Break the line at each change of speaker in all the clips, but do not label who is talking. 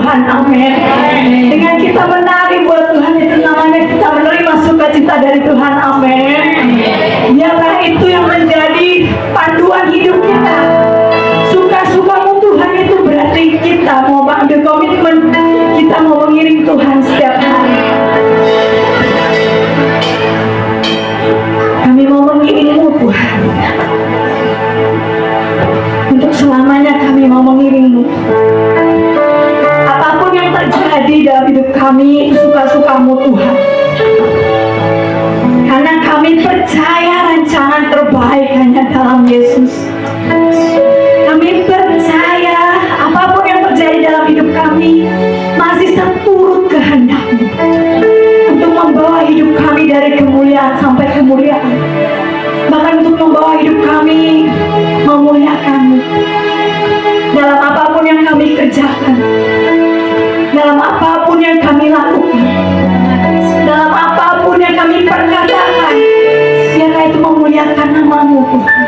Tuhan, amin. Dengan kita menari buat Tuhan itu namanya kita menerima sukacita dari Tuhan, amin. Biarlah itu yang menjadi panduan hidup kita. Suka-sukamu Tuhan itu berarti kita mau ambil komitmen, kita mau mengiring Tuhan setiap hari. Kami mau mengiringmu Tuhan. Untuk selamanya kami mau mengiringmu. Apapun yang terjadi dalam hidup kami, suka-sukamu Tuhan. Karena kami percaya rancangan terbaik hanya dalam Yesus. Kami percaya apapun yang terjadi dalam hidup kami masih seturut kehendak-Mu untuk membawa hidup kami dari kemuliaan sampai kemuliaan. Bahkan untuk membawa hidup kami memuliakan-Mu dalam apapun yang kami kerjakan, dalam apapun yang kami lakukan, dalam apapun yang kami perkatakan. Biarlah itu memuliakan nama-Mu Tuhan.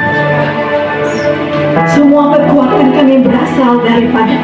Semua kekuatan kami berasal daripada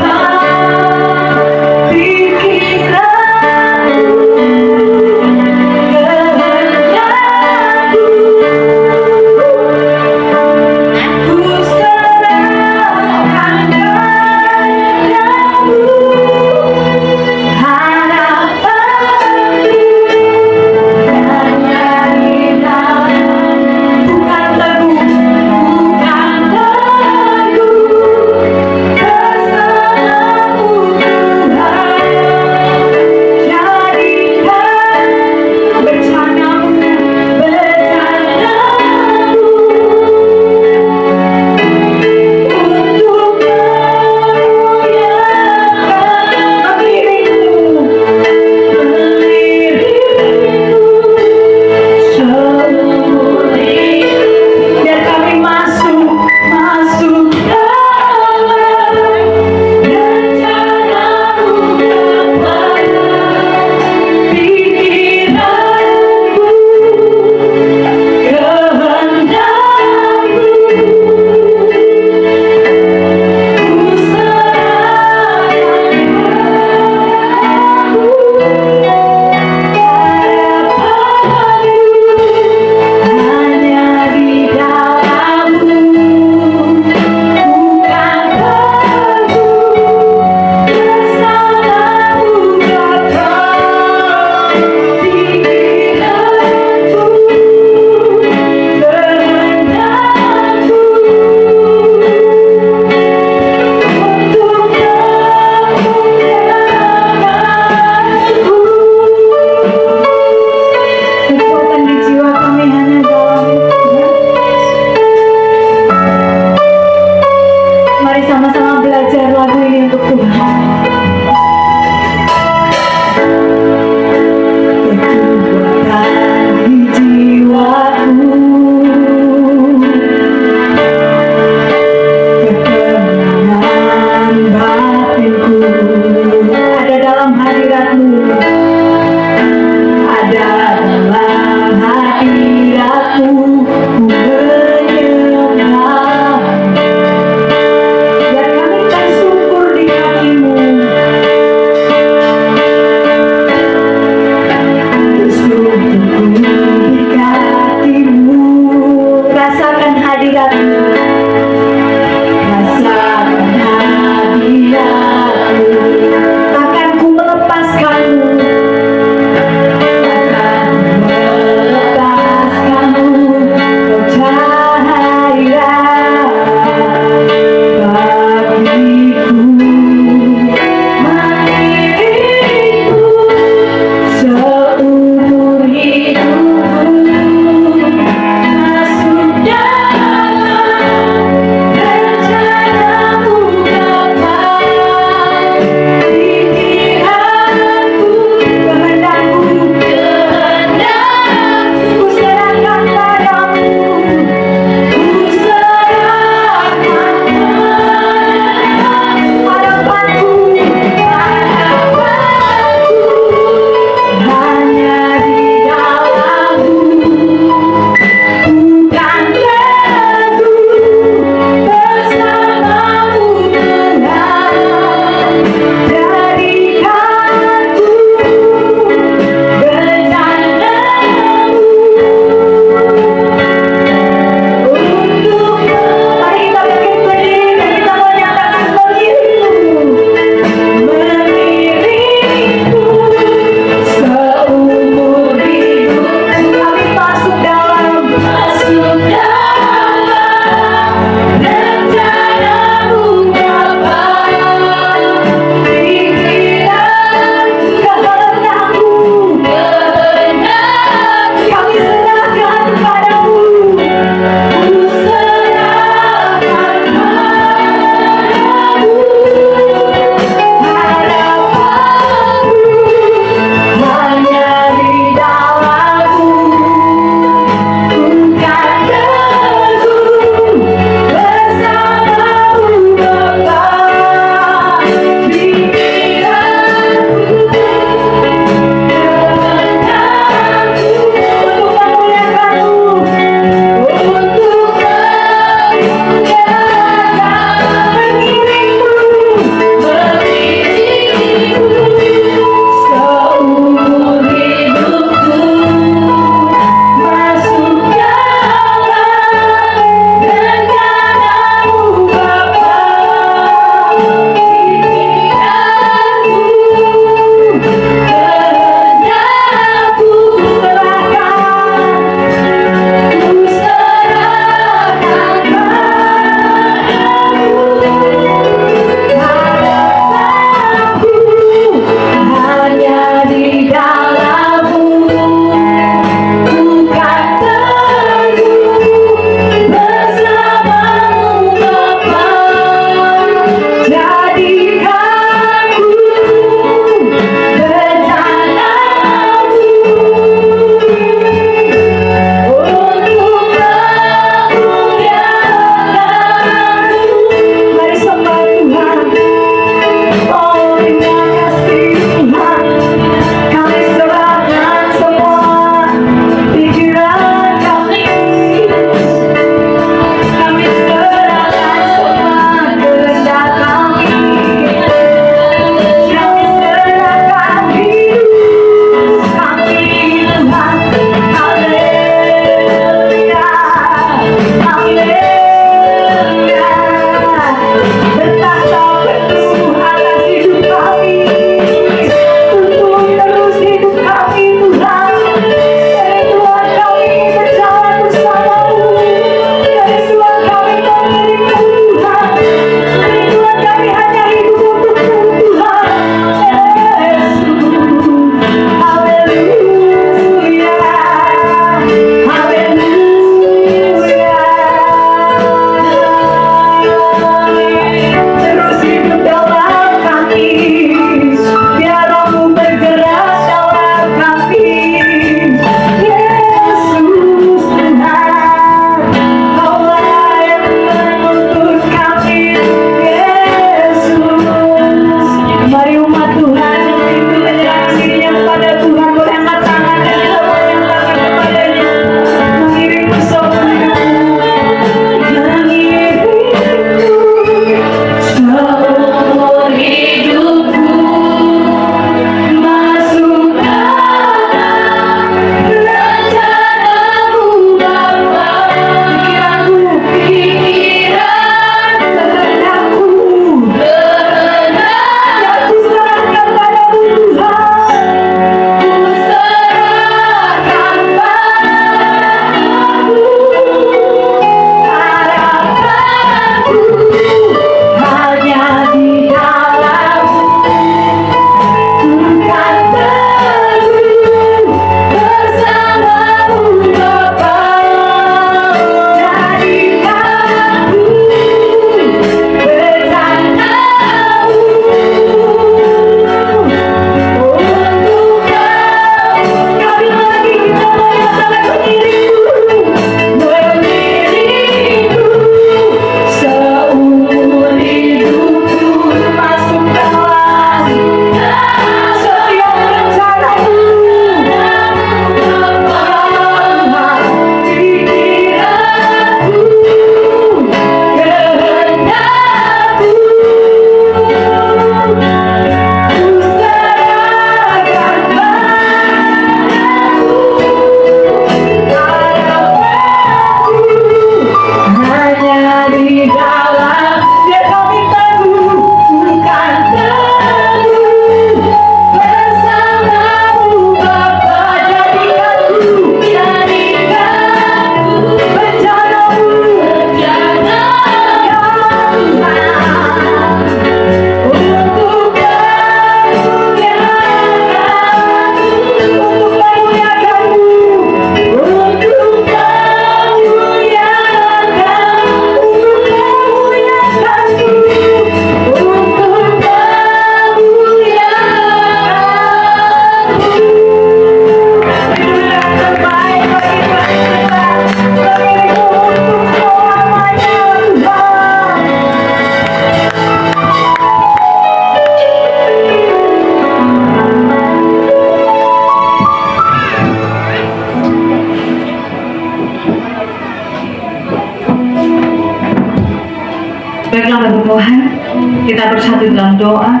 Bapak Ibu Tuhan, kita bersatu dalam doa.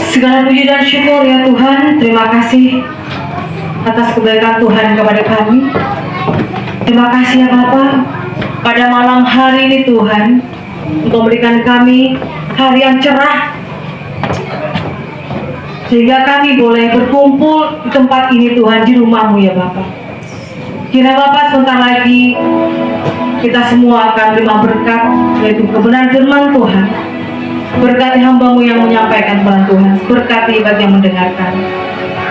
Segala puji dan syukur ya Tuhan, terima kasih atas kebaikan Tuhan kepada kami. Terima kasih ya Bapak, pada malam hari ini Tuhan, Engkau berikan kami hari yang cerah, sehingga kami boleh berkumpul di tempat ini Tuhan, di rumah-Mu ya Bapak. Kira Bapak sebentar lagi kita semua akan terima berkat, yaitu kebenaran firman Tuhan. Berkati hamba-Mu yang menyampaikan firman Tuhan, berkati bagi yang mendengarkan.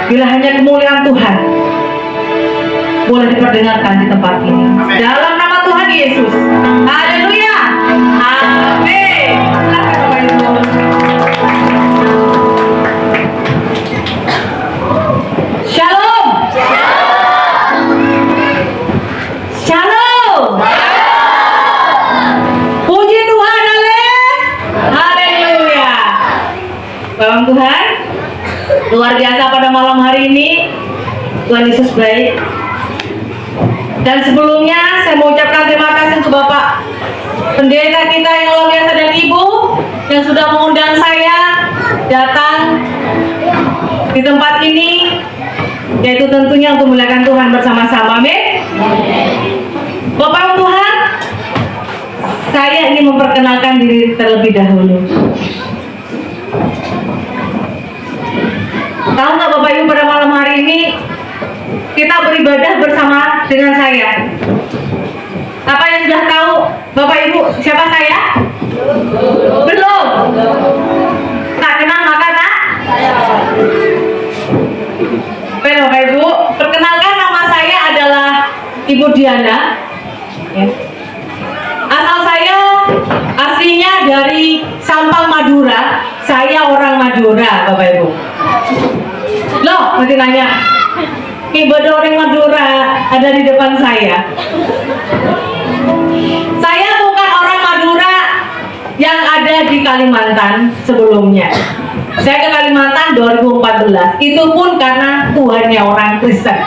Bila hanya kemuliaan Tuhan boleh diperdengarkan di tempat ini. Dalam nama Tuhan Yesus. Haleluya. Amin. Silakan Bapak Ibu. Shalom. Shalom. Puji Tuhan. Haleluya. Bawang Tuhan, luar biasa pada malam hari ini. Tuhan Yesus baik. Dan sebelumnya saya mau ucapkan terima kasih untuk Bapak pendeta kita yang luar biasa dan Ibu yang sudah mengundang saya datang di tempat ini, yaitu tentunya untuk memuliakan Tuhan bersama-sama. Amin. Bapak Tuhan, saya ingin memperkenalkan diri terlebih dahulu. Tahu nggak Bapak Ibu, pada malam hari ini kita beribadah bersama dengan saya. Apa yang sudah tahu Bapak Ibu siapa saya? Belum? Tak kenal maka tak? Baik Bapak Ibu, perkenalkan, nama saya adalah Ibu Diana. Asal saya aslinya dari Sampang, Madura. Saya orang Madura Bapak Ibu. Loh, nanti nanya, ibadah orang Madura ada di depan saya. Saya bukan orang Madura yang ada di Kalimantan sebelumnya. Saya ke Kalimantan 2014. Itu pun karena Tuhannya orang Kristen.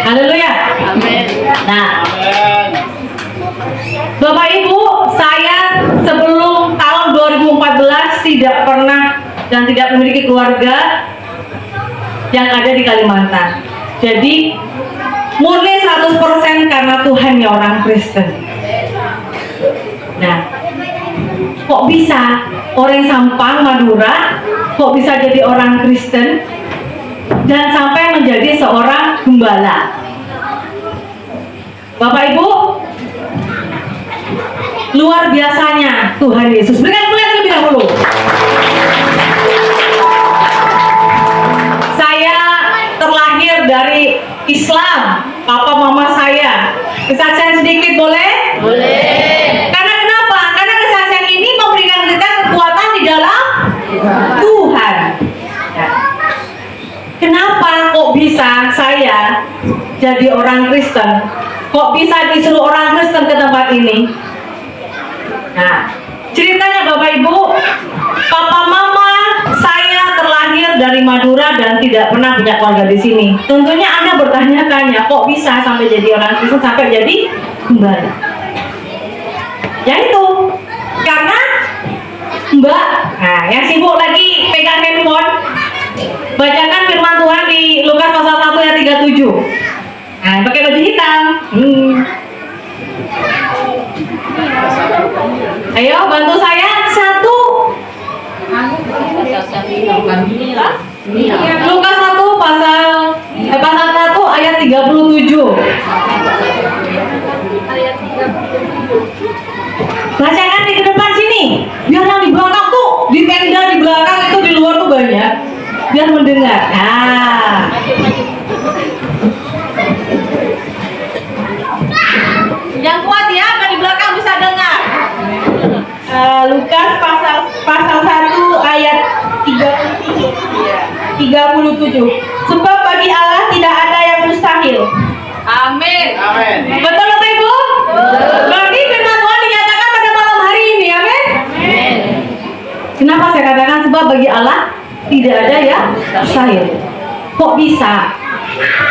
Haleluya. Amin. Nah, Bapak Ibu, saya sebelum tahun 2014 tidak pernah dan tidak memiliki keluarga yang ada di Kalimantan. Jadi murni 100% karena Tuhannya orang Kristen. Nah, kok bisa orang Sampang, Madura, kok bisa jadi orang Kristen dan sampai menjadi seorang gembala? Bapak Ibu, luar biasanya Tuhan Yesus. Berikan pujian terlebih dahulu. Saya terlahir dari Islam, papa mama saya. Kesaksian sedikit boleh? Boleh. Karena kenapa? Karena kesaksian ini memberikan kita kekuatan di dalam Tuhan. Ya. Kenapa kok bisa saya jadi orang Kristen? Kok bisa disuruh orang Kristen ke tempat ini? Nah, ceritanya Bapak Ibu, papa mama saya terlahir dari Madura dan tidak pernah punya keluarga di sini. Tentunya Anda bertanya-tanya, kok bisa sampai jadi orang Kristen, sampai jadi gembala? Ya itu, karena Mbak, nah yang sibuk lagi pegang handphone, bacakan firman Tuhan di Lukas pasal 1 ayat 37. Nah, pakai baju hitam. Ayo bantu saya satu. Lukas 1 pasal 1 ayat 37. Bacakan di depan sini. Biar yang di belakang tuh, di tenda di belakang itu, di luar tuh banyak. Biar mendengar. Nah. Yang kuat ya, kan di belakang bisa dengar. Lukas pasal 1 ayat 37. Sebab bagi Allah tidak ada yang mustahil. Amin. Amin. Betul Bapak Ibu? Berarti firman Tuhan dinyatakan pada malam hari ini. Amin. Amin. Kenapa saya katakan sebab bagi Allah tidak ada yang mustahil? Kok bisa?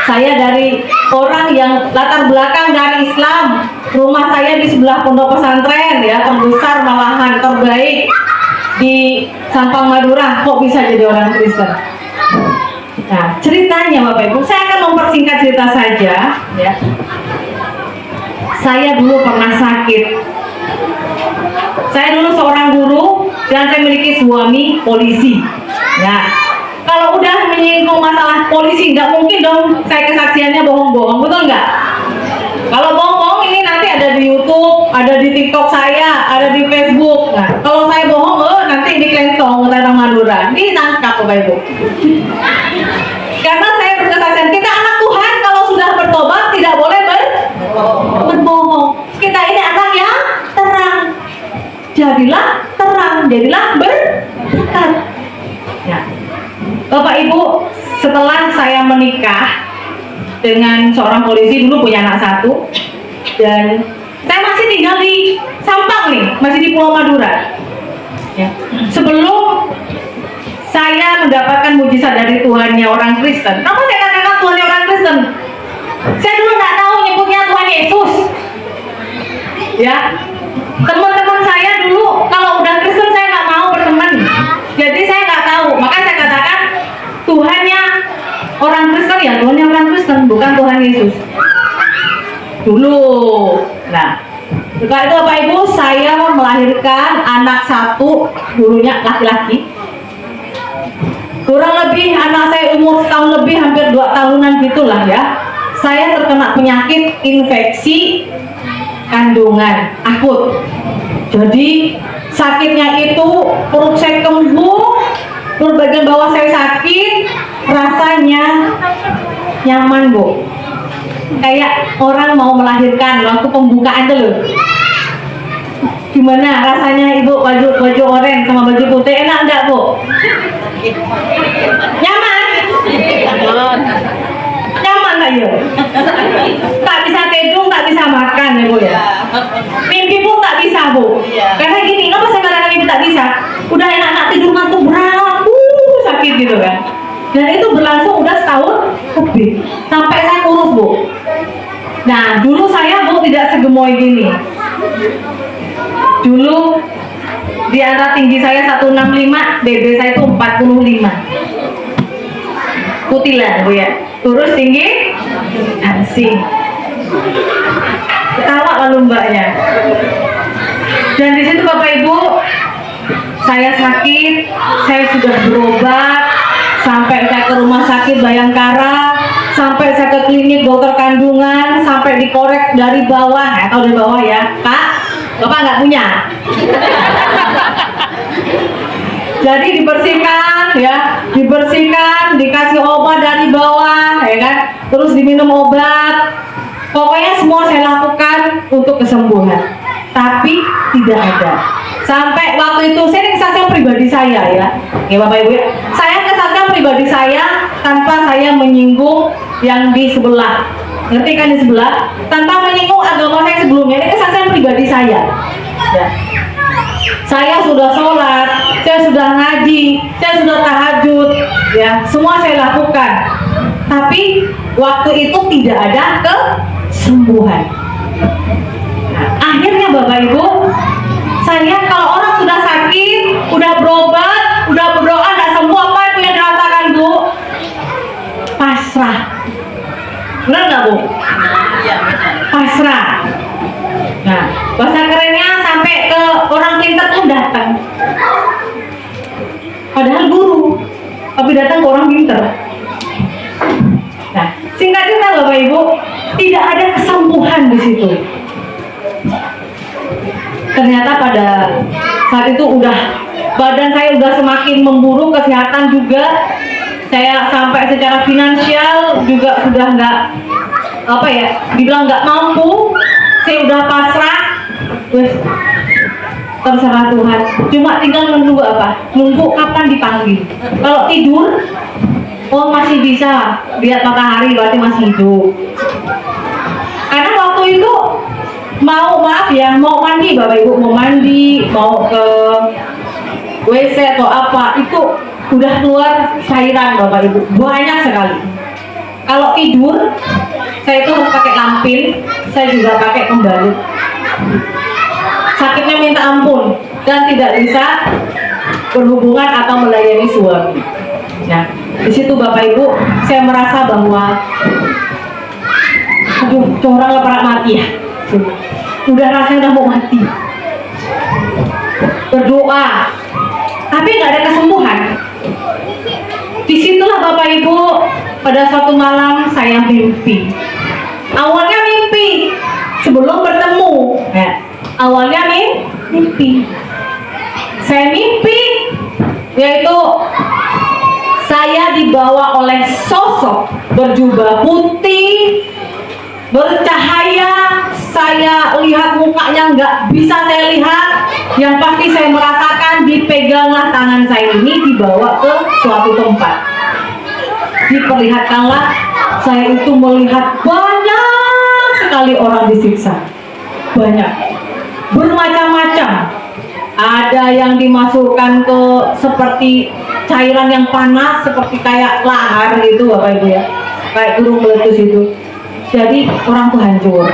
Saya dari orang yang latar belakang dari Islam,
rumah saya di sebelah pondok pesantren ya, terbesar malahan terbaik di Sampang Madura. Kok bisa jadi orang Kristen? Nah, ceritanya Bapak Ibu, saya akan mempersingkat cerita saja ya. Saya dulu pernah sakit. Saya dulu seorang guru dan saya memiliki suami polisi. Nah, kalau udah menyinggung masalah polisi, nggak mungkin dong saya kesaksiannya bohong-bohong, betul nggak? Kalau bohong-bohong ini nanti ada di YouTube, ada di TikTok saya, ada di Facebook. Nah, kalau saya bohong, nanti ini kelentong tentang Madura, ini tangkap Bapak Ibu. Karena saya berkesaksian, kita anak Tuhan kalau sudah bertobat tidak boleh berbohong. Kita ini anak yang terang. Jadilah terang, jadilah berkat. Nah, Bapak Ibu, setelah saya menikah dengan seorang polisi, dulu punya anak satu, dan saya masih tinggal di Sampang nih, masih di Pulau Madura. Ya. Sebelum saya mendapatkan mujizat dari Tuhannya orang Kristen. Kenapa saya katakan Tuhannya orang Kristen? Saya dulu nggak tahu nyebutnya Tuhan Yesus. Ya, teman-teman saya dulu kalau udah Kristen saya nggak mau berteman. Jadi saya nggak tahu. Maka saya katakan Tuhannya orang Kristen ya Tuhannya orang Kristen, bukan Tuhan Yesus. Dulu. Nah, setelah itu Bapak Ibu, saya melahirkan anak satu, dulunya laki-laki. Kurang lebih anak saya umur setahun lebih, hampir 2 tahunan gitulah ya. Saya terkena penyakit infeksi kandungan akut. Jadi sakitnya itu perut saya kembung, perut bagian bawah saya sakit, rasanya nyaman Bu. Kayak orang mau melahirkan waktu pembukaan itu loh. Gimana rasanya Ibu baju oranye sama baju putih, enak enggak Bu? Nyaman? Nyaman nggak ya? Tak bisa tidur, tak bisa makan ya Bu ya? Mimpi pun tak bisa Bu. Karena gini, kenapa saya katakan mimpi tak bisa? Udah enak-enak tidur ngantuk berat, sakit gitu kan. Dan itu berlangsung udah setahun lebih, sampai saya kurus Bu. Nah, dulu saya Bu tidak segemoy gini. Dulu di antara tinggi saya 165, BB saya itu 45. Kutilan Bu ya. Kurus tinggi, asing. Ketawa lalu mbaknya. Dan di situ Bapak Ibu, saya sakit, saya sudah berobat, sampai saya ke rumah sakit Bayangkara, sampai saya ke klinik dokter kandungan, sampai dikorek dari bawah, atau dari bawah ya, Pak, Bapak nggak punya. Jadi dibersihkan ya, dibersihkan, dikasih obat dari bawah, ya kan, terus diminum obat. Pokoknya semua saya lakukan untuk kesembuhan, tapi tidak ada. Sampai waktu itu, saya ini kesaksian pribadi saya ya Bapak Ibu ya. Saya kesaksian pribadi saya tanpa saya menyinggung yang di sebelah. Ngerti kan di sebelah? Tanpa menyinggung agama saya sebelumnya. Ini kesaksian pribadi saya. Ya. Saya sudah sholat, saya sudah ngaji, saya sudah tahajud, ya semua saya lakukan. Tapi waktu itu tidak ada kesembuhan. Nah, akhirnya Bapak Ibu, saya kalau orang sudah sakit, udah berobat, udah berdoa, nggak sembuh, apa yang dirasakan Bu? Pasrah. Benar nggak Bu? Iya. Pasrah. Nah, bahasa kerennya sampai ke orang pintar pun datang. Padahal guru, tapi datang ke orang pintar. Nah, singkat cerita Bapak Ibu, tidak ada kesembuhan di situ. Ternyata pada saat itu badan saya udah semakin memburuk, kesehatan juga. Saya sampai secara finansial juga sudah nggak dibilang nggak mampu. Saya udah pasrah, wes terserah Tuhan. Cuma tinggal menunggu nunggu kapan dipanggil. Kalau tidur, masih bisa lihat matahari, berarti masih hidup. Karena waktu itu mau mandi Bapak Ibu, mau mandi, mau ke WC atau apa, itu udah keluar cairan Bapak Ibu, banyak sekali. Kalau tidur Saya itu harus pakai lampin, saya juga pakai pembalut. Sakitnya minta ampun dan tidak bisa berhubungan atau melayani suami. Nah, di situ Bapak Ibu, saya merasa bahwa aduh, orang lapar mati ya. Udah rasanya udah mau mati. Berdoa, tapi nggak ada kesembuhan. Disitulah Bapak Ibu, pada suatu malam saya mimpi. Awalnya mimpi sebelum bertemu. Nah, awalnya mimpi. Saya mimpi yaitu saya dibawa oleh sosok berjubah putih, bercahaya. Saya lihat mukanya nggak bisa saya lihat. Yang pasti saya merasakan dipeganglah tangan saya ini, dibawa ke suatu tempat. Diperlihatkanlah saya itu melihat banyak sekali orang disiksa. Banyak, bermacam-macam. Ada yang dimasukkan ke seperti cairan yang panas, seperti kayak lahar gitu Bapak Ibu ya, kayak gunung meletus itu. Jadi orang tuh hancur.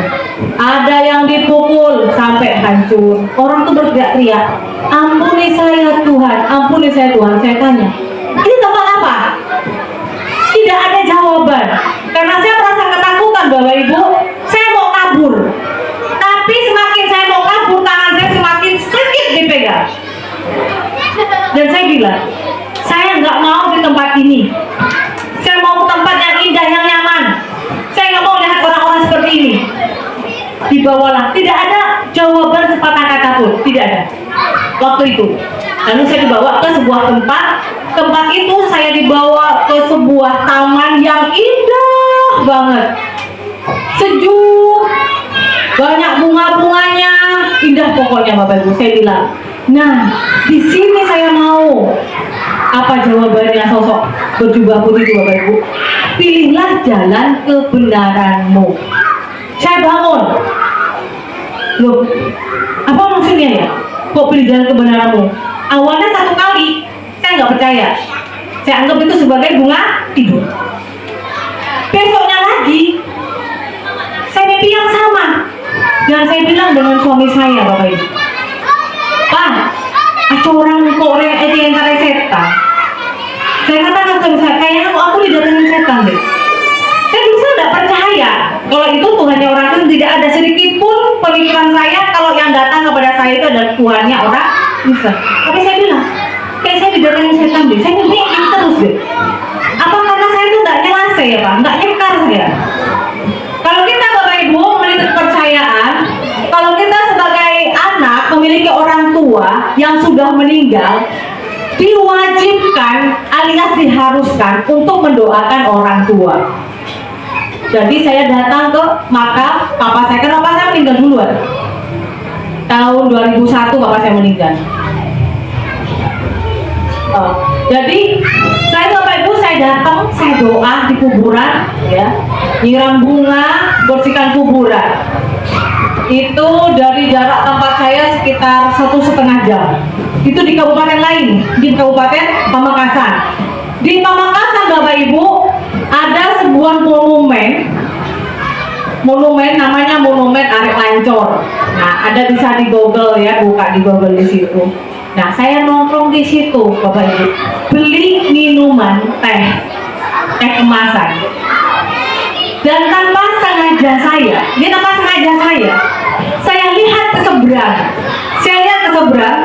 Ada yang dipukul sampai hancur. Orang tuh berteriak-teriak, ampuni saya Tuhan, ampuni saya Tuhan. Saya tanya, ini tempat apa? Tidak ada jawaban. Karena saya merasa ketakutan Bapak Ibu. Saya mau kabur. Tapi semakin saya mau kabur, tangan saya semakin sakit dipegang. Dan saya bilang, saya nggak mau di tempat ini. Saya mau ke tempat yang indah, yang nyaman. Saya nggak mau lihat orang-orang seperti ini. Dibawalah, tidak ada jawaban sepatah kata pun, tidak ada. Waktu itu, lalu saya dibawa ke sebuah tempat. Tempat itu saya dibawa ke sebuah taman yang indah banget, sejuk, banyak bunga-bunganya, indah pokoknya Bapak Ibu. Saya bilang, nah di sini saya mau. Apa jawabannya sosok berjubah putih itu Bapak Ibu? Pilihlah jalan kebenaranmu. Saya bangun. Loh, apa maksudnya ya? Kok pilih jalan kebenaranmu? Awalnya satu kali saya nggak percaya. Saya anggap itu sebagai bunga tidur. Besoknya lagi saya mimpi yang sama. Dan saya bilang dengan suami saya Bapak Ibu, Pak, ada orang Korea yang tarik setan. Saya katakan ke saya, kayaknya aku didatengin setan deh. Saya bisa nggak percaya kalau itu Tuhannya orang itu. Tidak ada sedikit pun pemikiran saya kalau yang datang kepada saya itu adalah Tuhannya orang bisa. Tapi saya bilang, kayak saya didatengin setan deh. Saya mimpi ini terus deh. Apa karena saya itu nggak nyelase ya Pak, nggak nyekar saya. Kalau kita Bapak Ibu memiliki kepercayaan, kalau kita sebagai anak memiliki orang tua yang sudah meninggal, diwajibkan alias diharuskan untuk mendoakan orang tua. Jadi saya datang ke makam papa saya, karena papa saya meninggal duluan. Tahun 2001 papa saya meninggal. Jadi saya Bapak Ibu, saya datang, saya doa di kuburan, ya, nyiram bunga, bersihkan kuburan. Itu dari jarak tempat saya sekitar 1,5 jam. Itu di kabupaten lain, di Kabupaten Pamekasan. Di Pamekasan Bapak Ibu ada sebuah monumen namanya Monumen Arek Lancor. Nah, ada bisa di Google ya, buka di Google di situ. Nah, saya nongkrong di situ Bapak Ibu, beli minuman teh kemasan. Dan tanpa sengaja saya lihat ke seberang.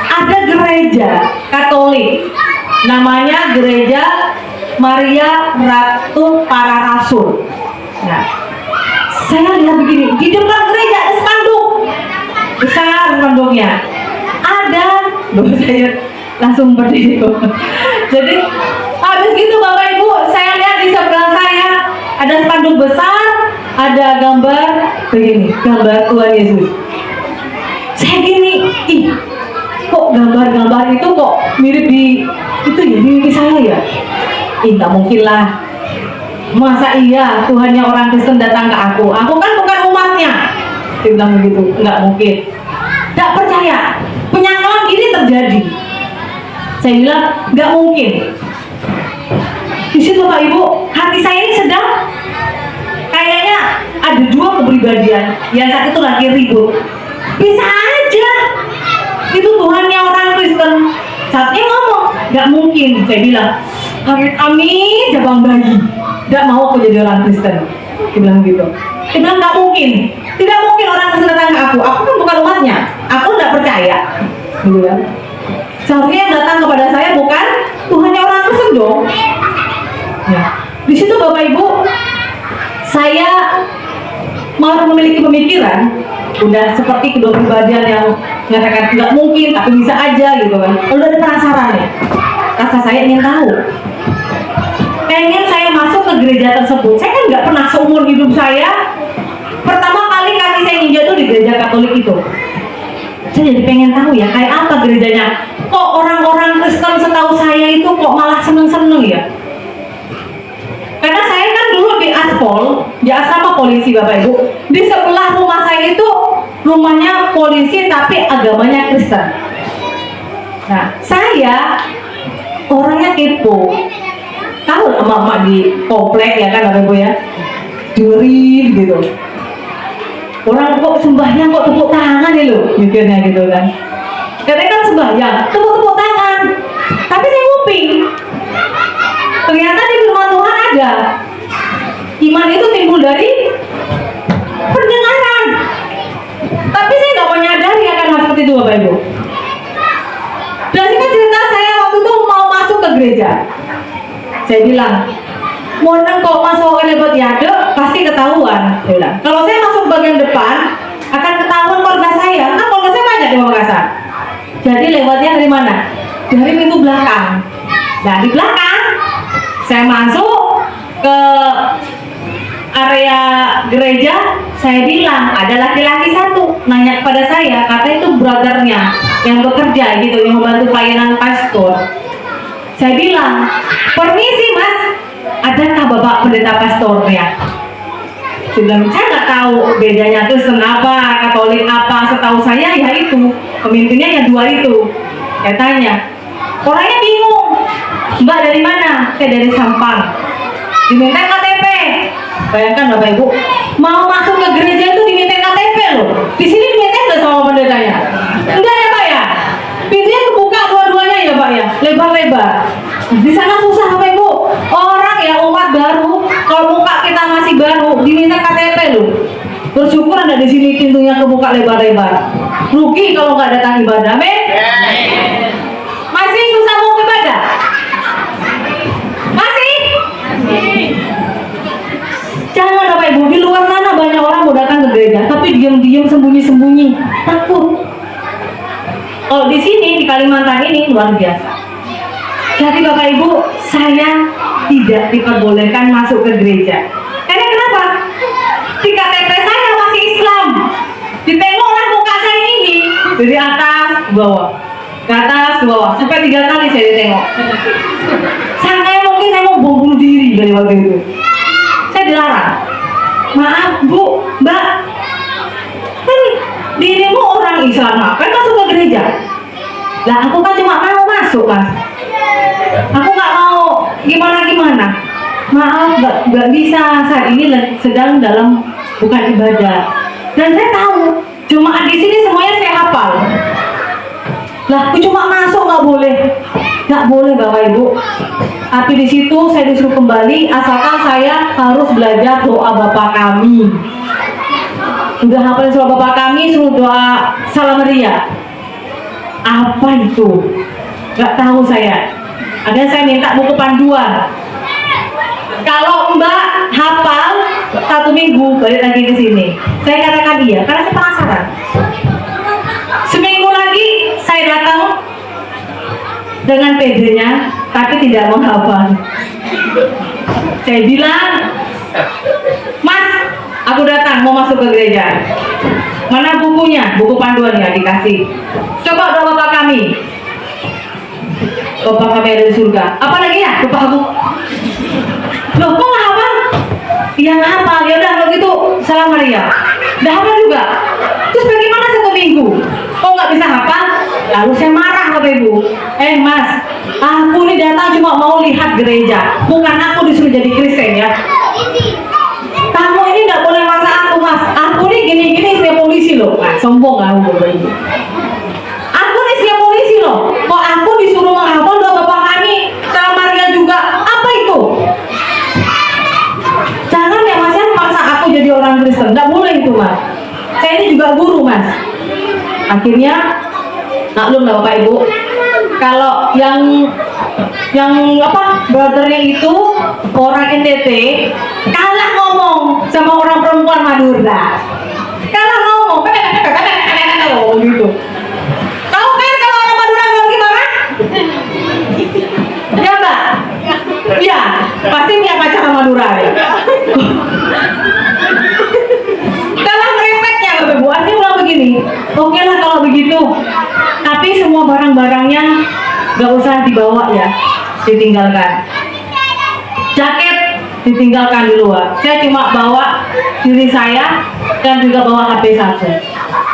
Ada gereja Katolik, namanya Gereja Maria Ratu Para Rasul. Nah, saya lihat begini, di depan gereja ada spanduk besar, spanduknya ada, saya langsung berdiri. Jadi habis gitu Bapak Ibu, saya lihat di sebelah saya ada spanduk besar, ada gambar begini, gambar Tuhan Yesus. Saya gini, ih, kok gambar-gambar itu kok mirip di itu ya, di saya ya? Ih, nggak mungkin lah. Masa iya Tuhannya orang Kristen datang ke aku? Aku kan bukan umatnya. Dia bilang begitu, nggak mungkin. Nggak percaya. Penyangkalan ini terjadi. Saya bilang nggak mungkin. Di situ Bapak Ibu, hati saya ini sedang kepribadian, yang satu itu lagi ribut. Bisa aja itu Tuhannya orang Kristen. Saatnya ngomong, nggak mungkin. Saya bilang, amin, jabang bayi, nggak mau aku jadi orang Kristen. Dia bilang gitu. Dia bilang nggak mungkin, tidak mungkin orang Kristen datang ke aku kan bukan umatnya, aku nggak percaya. Gitu kan. Seharusnya yang datang kepada saya bukan Tuhannya orang Kristen dong. Ya. Di situ Bapak Ibu, saya malah memiliki pemikiran udah seperti kedua pribadian yang mengatakan nggak mungkin tapi bisa aja gitu kan. Lalu ada penasaran ya, rasa saya ingin tahu, pengen saya masuk ke gereja tersebut. Saya kan nggak pernah seumur hidup saya, pertama kali kaki saya injak tuh di gereja Katolik itu. Saya jadi pengen tahu ya kayak apa gerejanya. Kok orang-orang Kristen setahu saya itu kok malah seneng-seneng ya. Karena saya kan dulu di Aspol, di asrama polisi Bapak Ibu. Di sebelah rumah saya itu rumahnya polisi tapi agamanya Kristen. Nah, saya orangnya kepo. Tahu emak-emak di komplek ya kan Bapak Ibu ya, dengerin gitu. Orang kok sembahyang kok tepuk tangan ya lo, mikirnya gitu kan. Katanya kan sembahyang, tepuk tangan. Tapi saya nguping. Ternyata di firman Tuhan ada. Iman itu timbul dari pendengaran. Tapi saya nggak menyadari akan hal seperti itu Bapak Ibu. Dan singkat cerita saya waktu itu mau masuk ke gereja. Saya bilang, mau kok masuk ke lewat yade pasti ketahuan. Saya bilang, kalau saya masuk bagian depan akan ketahuan keluarga saya. Kan keluarga saya banyak di Makassar. Jadi lewatnya dari mana? Dari pintu belakang. Nah di belakang saya masuk ke area gereja, saya bilang ada laki-laki satu nanya kepada saya, katanya itu brothernya yang bekerja gitu, yang membantu pelayanan pastor. Saya bilang, permisi mas, adakah bapak pendeta pastornya? Saya bilang, saya nggak tahu bedanya Kristen apa, Katolik apa, setahu saya ya itu pemimpinnya yang dua itu. Saya tanya, orangnya bingung, mbak dari mana? Saya dari Sampang. Diminta KTP. Bayangkan Bapak Ibu, mau masuk ke gereja itu diminta KTP loh. Di sini diminta nggak sama pendetanya? Enggak ya Pak ya? Pintunya kebuka dua-duanya ya Pak ya, lebar-lebar. Di sana susah Bapak Ibu. Orang ya umat baru, kalau muka kita masih baru, diminta KTP loh. Bersyukur ada di sini pintunya kebuka lebar-lebar. Rugi kalau nggak datang ibadah, amin. Masih susah mau ibadah? Masih? Jangan Bapak Ibu, di luar sana banyak orang mau datang ke gereja, tapi diam-diam sembunyi-sembunyi, takut. Kalau di sini di Kalimantan ini luar biasa. Jadi Bapak Ibu, saya tidak diperbolehkan masuk ke gereja. Karena kenapa? Di KTP saya masih Islam. Ditengoklah muka saya ini dari atas ke bawah, ke atas ke bawah, sampai 3 kali saya ditengok. Sangkanya mungkin saya mau bunuh diri dari waktu itu. Saya dilarang. Maaf Bu, Mbak, kan dirimu orang Islam, kan masuk ke gereja? Lah aku kan cuma mau masuk mas. Aku nggak mau gimana. Maaf, nggak bisa. Saat ini sedang dalam bukan ibadah. Dan saya tahu, cuma di sini semuanya saya hafal. Lah, aku cuma masuk nggak boleh Bapak Ibu. Tapi di situ saya disuruh kembali, asalkan saya harus belajar doa Bapa Kami. Udah hafalin doa Bapa Kami, suruh doa Salam Maria. Apa itu? Nggak tahu saya. Akhirnya saya minta buku panduan. Kalau Mbak hafal 1 minggu balik lagi ke sini. Saya katakan iya, karena saya penasaran. Seminggu lagi saya datang dengan PD-nya, tapi tidak menghafal. Saya bilang, Mas, aku datang mau masuk ke gereja. Mana bukunya? Buku panduan ya dikasih. Coba doa Bapak Kami. Bapak Kami ada di surga. Apa lagi ya? Lupa aku. Loh, kok nggak hafal? Iya nggak hafal. Ya udah kalau gitu Salam Maria. Udah hafal juga. Terus bagaimana 1 minggu? Kok nggak bisa hafal? Lalu saya marah Bapak Ibu. Mas, aku ini datang cuma mau lihat gereja, bukan aku disuruh jadi Kristen ya. Kamu ini nggak boleh maksa aku mas. Aku Bapak Ibu. Aku nih siap polisi loh. Kok aku disuruh menghafal doa Bapak kami, Salam Maria juga? Apa itu? Jangan ya Mas, yang maksa aku jadi orang Kristen. Nggak boleh itu Mas. Saya ini juga guru Mas. Akhirnya maklum lah Bapak Ibu. Kalau yang brothernya itu orang NTT kalah ngomong sama orang perempuan Madura. Kalah ngomong, gitu. Tahu kan kalau orang Madura ngomong gimana? Ya Mbak? Iya, pasti punya pacar sama Madura ya. Kalah merepeknya Bapak Ibu. Artinya bilang begini, oke lah kalau begitu, tapi semua barang-barangnya gak usah dibawa ya, ditinggalkan. Jaket ditinggalkan di luar. Saya cuma bawa diri saya dan juga bawa HP satu.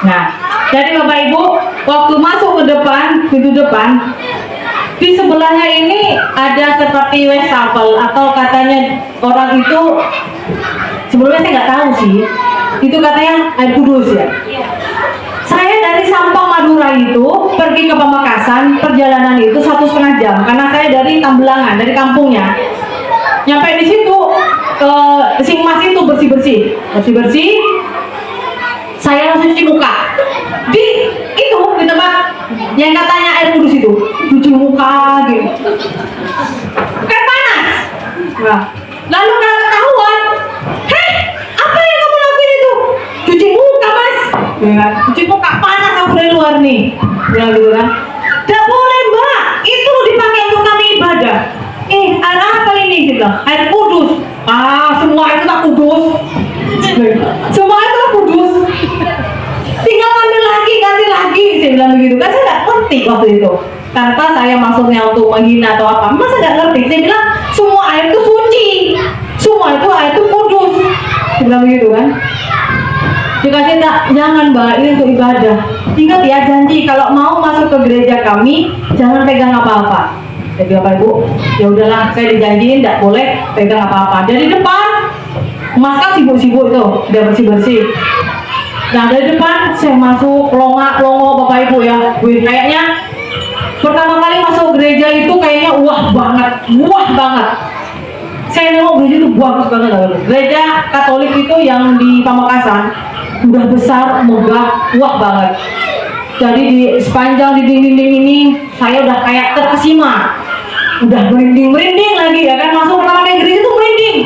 Nah, jadi Bapak Ibu, waktu masuk ke depan, pintu depan, di sebelahnya ini ada seperti wastafel atau katanya orang itu, sebelumnya saya nggak tahu sih, itu katanya air kudus ya. Saya dari Sampang Madura itu pergi ke Pamekasan, perjalanan itu 1,5 jam karena saya dari Tambelangan, dari kampungnya. Nyampe di situ si Mas itu bersih-bersih. Saya langsung cuci muka. Di tempat yang katanya air kudus itu, cuci muka gitu. Kan panas. Nah, lalu kalau ketahuan, apa yang kamu lakuin itu? Cuci muka Mas. Ya, cuci muka, panas aku dari luar nih. Bilang gitu kan. Gak boleh Mbak, itu dipakai untuk kami ibadah. Air apa ini? Dia bilang, air kudus. Semua itu tak kudus. Semua itu tak kudus. Tinggal ambil lagi, ganti lagi. Saya bilang begitu kan, saya gak ngerti waktu itu. Tanpa saya maksudnya untuk menghina atau apa, masa gak ngerti. Saya bilang, semua air itu suci. Semua itu air itu kudus. Saya bilang begitu kan. Dikasih tak, jangan Mbak, ini untuk ibadah. Ingat ya, janji kalau mau masuk ke gereja kami, jangan pegang apa-apa. Jadi Bapak Ibu, ya udahlah, saya dijanjiin tidak boleh pegang apa-apa. Dari depan, Mas kan sibuk-sibuk itu, udah bersih-bersih. Nah dari depan saya masuk longo Bapak Ibu ya, kayaknya pertama kali masuk gereja itu kayaknya wah banget. Saya nengok gereja itu bagus banget. Gereja Katolik itu yang di Pamekasan udah besar, megah, wah banget. Jadi di sepanjang di dinding ini saya udah kayak terkesima, udah merinding lagi ya kan. Masuk pertama kali gereja itu merinding.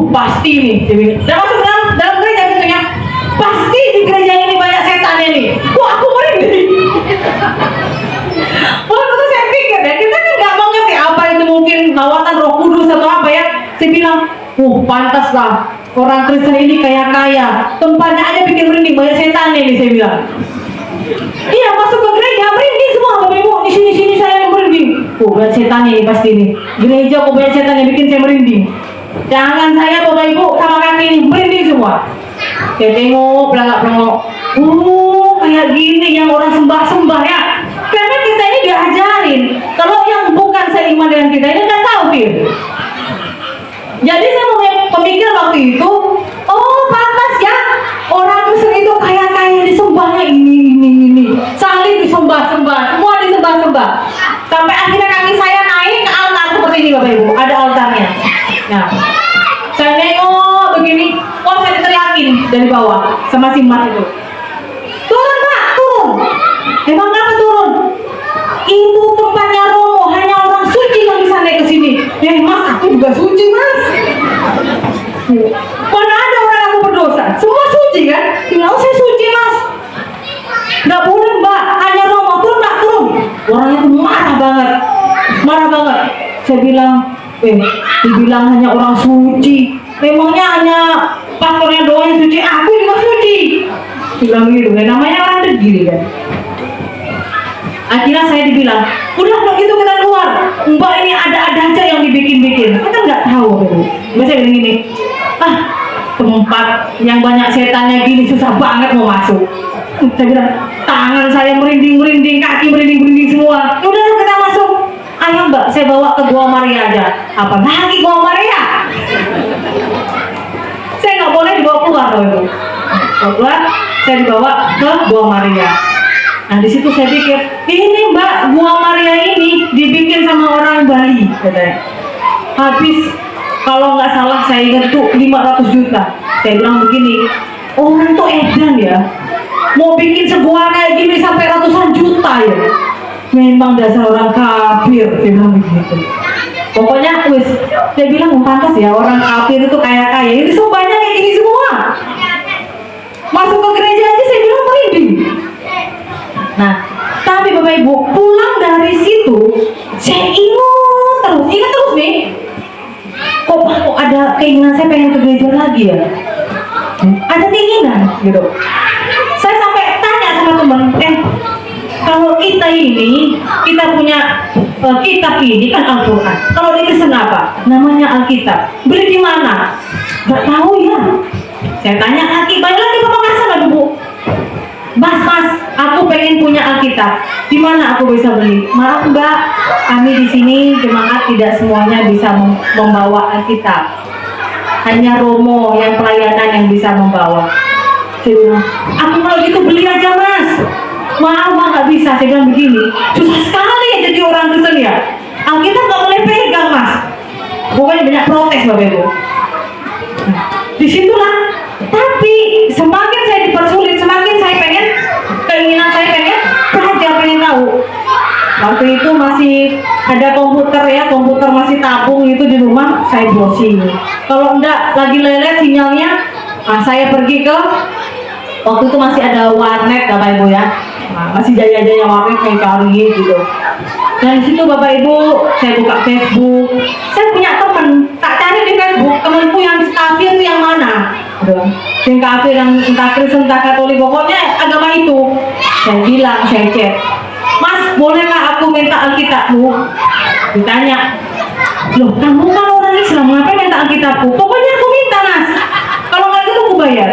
Pasti nih, dan masuk dalam gereja tentunya pasti di gereja ini banyak setan ini. Aku merinding. Waktu itu saya pikir ya, kita kan nggak mau ngerti apa itu, mungkin lawatan Roh Kudus atau apa ya. Saya bilang, pantas lah orang Kristen ini kaya-kaya, tempatnya aja bikin merinding, banyak setan ini. Saya bilang, iya masuk ke gereja merinding semua Bapak Ibu. Di sini saya merinding. Banyak setan ini pasti nih. Gereja kok banyak setan yang bikin saya merinding. Jangan saya Bapak Ibu sama kaki ini merinding semua. Saya tengok, pelangak-pelangak. Kayak gini yang orang sembah ya. Karena kita ini diajarin. Kalau yang bukan seiman dengan kita ini nggak tahu Fir. Jadi saya pemikir waktu itu, pantas ya orang Kristen itu kaya-kaya disembahnya ini. Saling disembah-sembah, semua disembah-sembah. Sampai akhirnya kaki saya naik ke altar seperti ini Bapak Ibu, ada altarnya. Nah, saya nengok begini, saya diteriakin dari bawah sama si Mas itu. Turun Pak, turun. Emang kenapa turun? Itu tempatnya Romo, hanya orang suci yang bisa naik ke sini. Mas, aku juga suci Mas. Mana ada orang aku berdosa? Semua suci kan? Tinggal saya suci Mas. Nggak boleh Mbak, hanya Romo. Turun nggak turun? Orangnya tuh marah banget. Saya bilang, dibilang hanya orang suci. Memangnya hanya pastornya doang yang suci? Aku juga suci. Bilang gitu, namanya orang degil kan. Akhirnya saya dibilang, udah kalau gitu kita keluar. Mbak ini ada aja yang dibikin-bikin. Kita nggak tahu gitu. Saya bilang gini, tempat yang banyak setannya gini susah banget mau masuk. Saya bilang, tangan saya merinding, kaki merinding semua. Udah kita masuk. Ayo Mbak, saya bawa ke Gua Maria aja. Apa lagi Gua Maria? Saya nggak boleh dibawa keluar loh itu. Keluar, saya dibawa ke Gua Maria. Nah di situ saya pikir, ini Mbak, Gua Maria ini dibikin sama orang Bali, katanya. Habis kalau nggak salah saya ingat tuh 500 juta. Saya bilang begini, orang tuh edan ya, mau bikin segua kayak gini sampai ratusan juta ya. Memang dasar orang kafir, saya bilang begitu. Pokoknya wis, saya bilang pantas ya orang kafir itu kaya-kaya. Ini semuanya kayak gini semua. Masuk ke gereja aja saya bilang merinding. Nah, tapi Bapak Ibu pulang dari situ, saya ingat terus nih. Kok ada keinginan saya pengen ke gereja lagi ya? Ada keinginan gitu. Saya sampai tanya sama temen, kalau kita ini, kita punya kitab ini kan Al-Quran. Kalau di Kristen apa? Namanya Alkitab. Beli di mana? Gak tahu ya. Saya tanya lagi, banyak lagi pemakasan nggak Bu? Mas, aku pengen punya Alkitab. Di mana aku bisa beli? Maaf Mbak, kami di sini jemaat tidak semuanya bisa membawa Alkitab. Hanya Romo yang pelayanan yang bisa membawa. Saya bilang, aku kalau gitu beli aja Mas. Maaf nggak bisa. Saya bilang begini, susah sekali ya jadi orang Kristen ya. Alkitab nggak boleh pegang Mas. Pokoknya banyak protes Bapak Ibu. Disitulah. Tapi semakin saya dipersulit, semakin saya pengen, keinginan saya pengen belajar, pengen tahu. Waktu itu masih ada komputer ya, komputer masih tabung itu di rumah, saya browsing. Kalau enggak lagi lelet sinyalnya, nah saya pergi ke, waktu itu masih ada warnet Bapak Ibu ya, nah, masih jaya-jaya warnet kayak kali gitu. Dan di situ Bapak Ibu, saya buka Facebook. Saya punya teman, tak cari di Facebook, temanku yang kafir itu yang mana? Yang kafir, yang entah Kristen, entah Katolik, pokoknya agama itu. Saya bilang, saya chat, Mas, boleh nggak aku minta Alkitabmu? Ditanya, loh kamu kan orang Islam, ngapain minta Alkitabku? Pokoknya aku minta Mas, kalau nggak gitu aku bayar.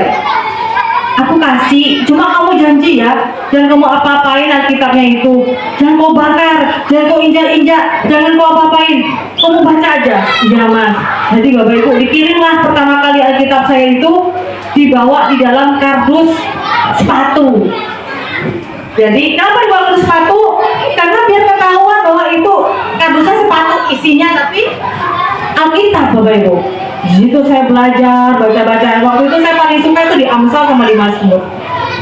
Aku kasih, cuma kamu janji ya, jangan kamu apa-apain Alkitabnya itu, jangan kau bakar, jangan kau injak-injak, jangan kau apa-apain, kamu baca aja. Iya Mas. Jadi Bapak Ibu, dikirimlah pertama kali Alkitab saya itu dibawa di dalam kardus sepatu. Jadi kenapa dibawa kardus sepatu? Karena biar ketahuan bahwa itu kardusnya sepatu, isinya tapi Alkitab Bapak Ibu. Di situ saya belajar, baca-baca. Waktu itu saya paling suka itu di Amsal sama di Mazmur.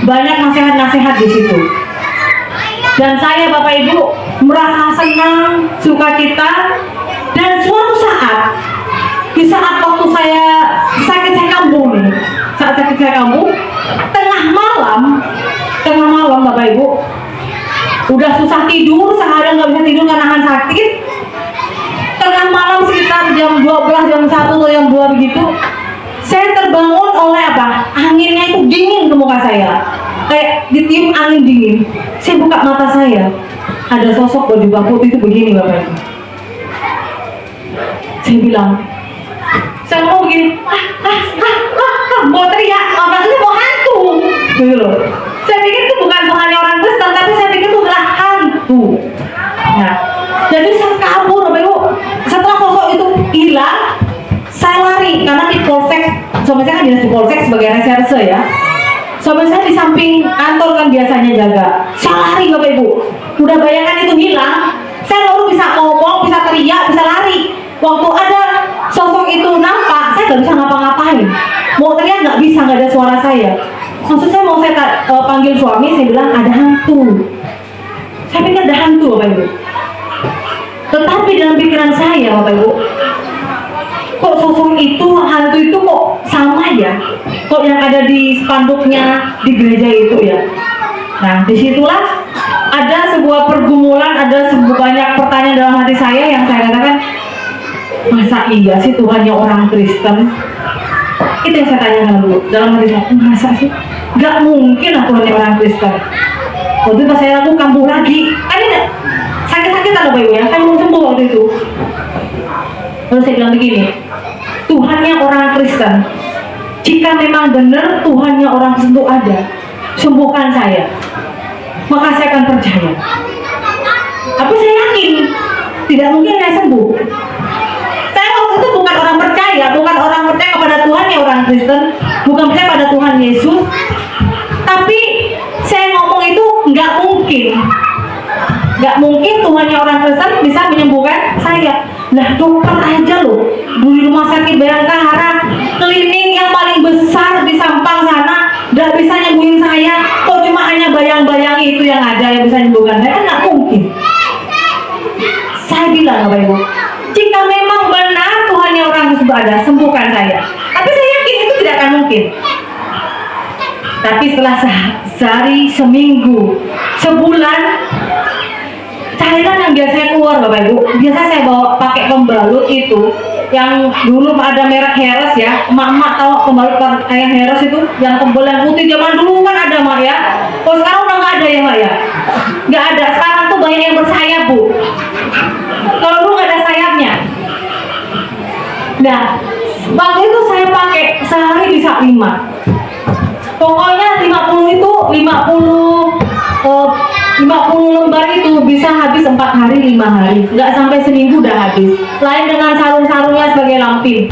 Banyak nasihat-nasihat di situ. Dan saya Bapak Ibu merasa senang, sukacita. Dan suatu saat, di saat waktu saya sakit saya kambuh nih, saat sakit saya kambuh, tengah malam Bapak Ibu, udah susah tidur, seharian nggak bisa tidur karena nahan sakit. Tengah malam sekitar jam 12, jam 1 atau jam 2 begitu, saya terbangun oleh apa? Anginnya itu dingin ke muka saya, kayak ditiup angin dingin. Saya buka mata saya, ada sosok berjubah putih itu begini Bapak Ibu. Saya bilang, saya mau begini, mau teriak, maksudnya mau hantu, gitu loh. Saya pikir itu bukan Tuhannya orang Kristen, tapi saya pikir itu adalah hantu. Nah, jadi saya kabur Bapak Ibu. Setelah sosok itu hilang, saya lari karena di polsek, suami saya kan dinas di polsek sebagai reserse ya. Suami saya di samping kantor kan biasanya jaga. Saya lari Bapak Ibu. Udah bayangkan itu hilang, saya baru bisa ngomong, bisa teriak, bisa lari. Waktu ada sosok itu nampak, saya nggak bisa ngapa-ngapain. Mau teriak nggak bisa, nggak ada suara saya. Maksud saya mau saya panggil suami, saya bilang ada hantu. Saya pikir ada hantu Bapak Ibu. Tetapi dalam pikiran saya Bapak Ibu, kok sosok itu, hantu itu kok sama ya? Kok yang ada di spanduknya di gereja itu ya? Nah disitulah ada sebuah pergumulan, ada banyak pertanyaan dalam hati saya yang saya katakan, masa iya sih Tuhannya orang Kristen? Itu yang saya tanyakan dulu dalam hati saya, masa sih? Gak mungkin lah Tuhannya orang Kristen. Waktu itu saya lakukan kambuh lagi, kan ini sakit-sakitan Bapak Ibu ya, saya mau sembuh waktu itu. Lalu saya bilang begini, Tuhannya orang Kristen, jika memang benar Tuhannya orang Kristen itu ada, sembuhkan saya, maka saya akan percaya. Tapi saya yakin tidak mungkin saya sembuh. Saya waktu itu bukan orang percaya kepada Tuhannya orang Kristen, bukan percaya pada Tuhan Yesus, tapi nggak mungkin Tuhannya orang Kristen bisa menyembuhkan saya. Lah dokter aja loh, di rumah sakit Bayangkara, klinik yang paling besar di Sampang sana, nggak bisa nyembuhin saya. Kok cuma hanya bayang-bayang itu yang ada yang bisa menyembuhkan saya? Kan nggak mungkin. Saya bilang Bapak Ibu, jika memang benar Tuhannya orang tersebut ada, sembuhkan saya. Tapi saya yakin itu tidak akan mungkin. Tapi setelah sehari, seminggu, sebulan, cairan yang biasanya keluar Bapak Ibu, biasa saya bawa pakai pembalut itu yang dulu ada merek Heres ya, emak-emak tahu pembalut kayak Heres itu yang tebal yang putih, zaman dulu kan ada Mak ya. Kalau sekarang udah nggak ada ya Mak ya, nggak ada. Sekarang tuh banyak yang bersayap Bu, kalau dulu nggak ada sayapnya. Nah waktu itu saya pakai sehari bisa 5, pokoknya 50 itu 50 lembar itu bisa habis 4 hari 5 hari, nggak sampai seminggu udah habis. Lain dengan sarung-sarungnya sebagai lampin.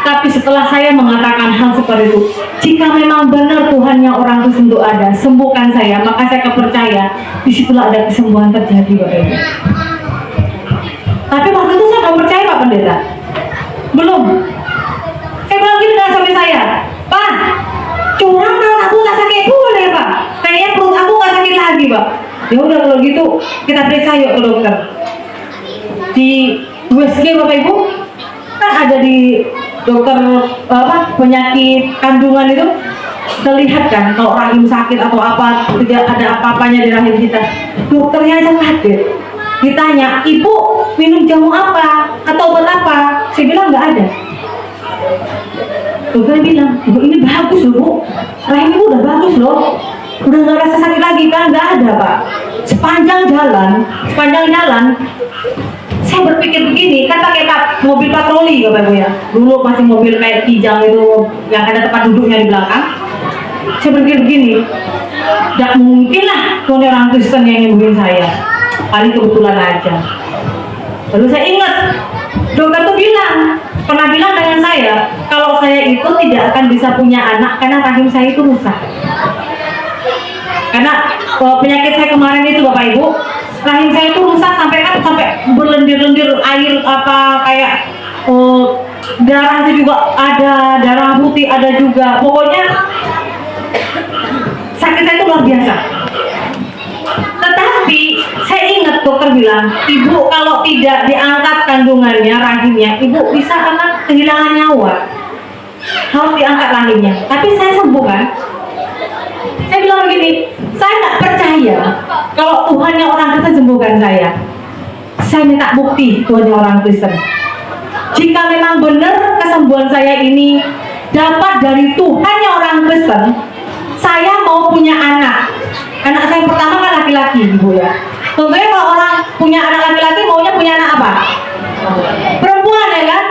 Tapi setelah saya mengatakan hal seperti itu, jika memang benar Tuhannya orang tersebut ada, sembuhkan saya, maka saya percaya disitulah ada kesembuhan terjadi Bapak Ibu. Tapi waktu itu saya belum percaya Pak Pendeta, belum. Saya bilang gini dengan suami saya, Pak, curang perut aku nggak sakit boleh Pak, kayaknya perut aku nggak sakit lagi Pak. Ya udah kalau gitu kita periksa yuk ke dokter. Di USG Bapak Ibu kan ada di dokter penyakit kandungan itu, terlihat kan kalau rahim sakit atau apa, tidak ada apa-apanya di rahim kita. Dokternya aja kaget, ditanya, ibu minum jamu apa atau obat apa? Saya bilang nggak ada. Dokter bilang, ibu ini bagus loh Bu, rahim ibu udah bagus loh, udah nggak rasa sakit lagi kan? Nggak ada Pak. Sepanjang jalan saya berpikir begini, kan pakai mobil patroli Bapak Ibu ya, dulu masih mobil kayak Kijang itu yang ada tempat duduknya di belakang. Saya berpikir begini, tidak mungkin lah Tuhan orang Kristen yang nyembuhin saya, paling kebetulan aja. Lalu saya ingat dokter tuh pernah bilang dengan saya, kalau saya itu tidak akan bisa punya anak karena rahim saya itu rusak. Karena penyakit saya kemarin itu Bapak Ibu, rahim saya itu rusak sampai berlendir-lendir air apa kayak darah itu juga ada, darah putih ada juga. Pokoknya sakit saya itu luar biasa. Tetapi saya ingat dokter bilang, ibu kalau tidak diangkat kandungannya, rahimnya, ibu bisa akan kehilangan nyawa. Harus diangkat rahimnya. Tapi saya sembuh kan? Saya bilang begini, saya nggak percaya kalau Tuhannya orang Kristen sembuhkan saya. Saya minta bukti Tuhannya orang Kristen. Jika memang benar kesembuhan saya ini dapat dari Tuhannya orang Kristen, saya mau punya anak. Anak saya pertama kan laki-laki Ibu ya. Tentunya kalau orang punya anak laki-laki maunya punya anak apa? Perempuan ya kan?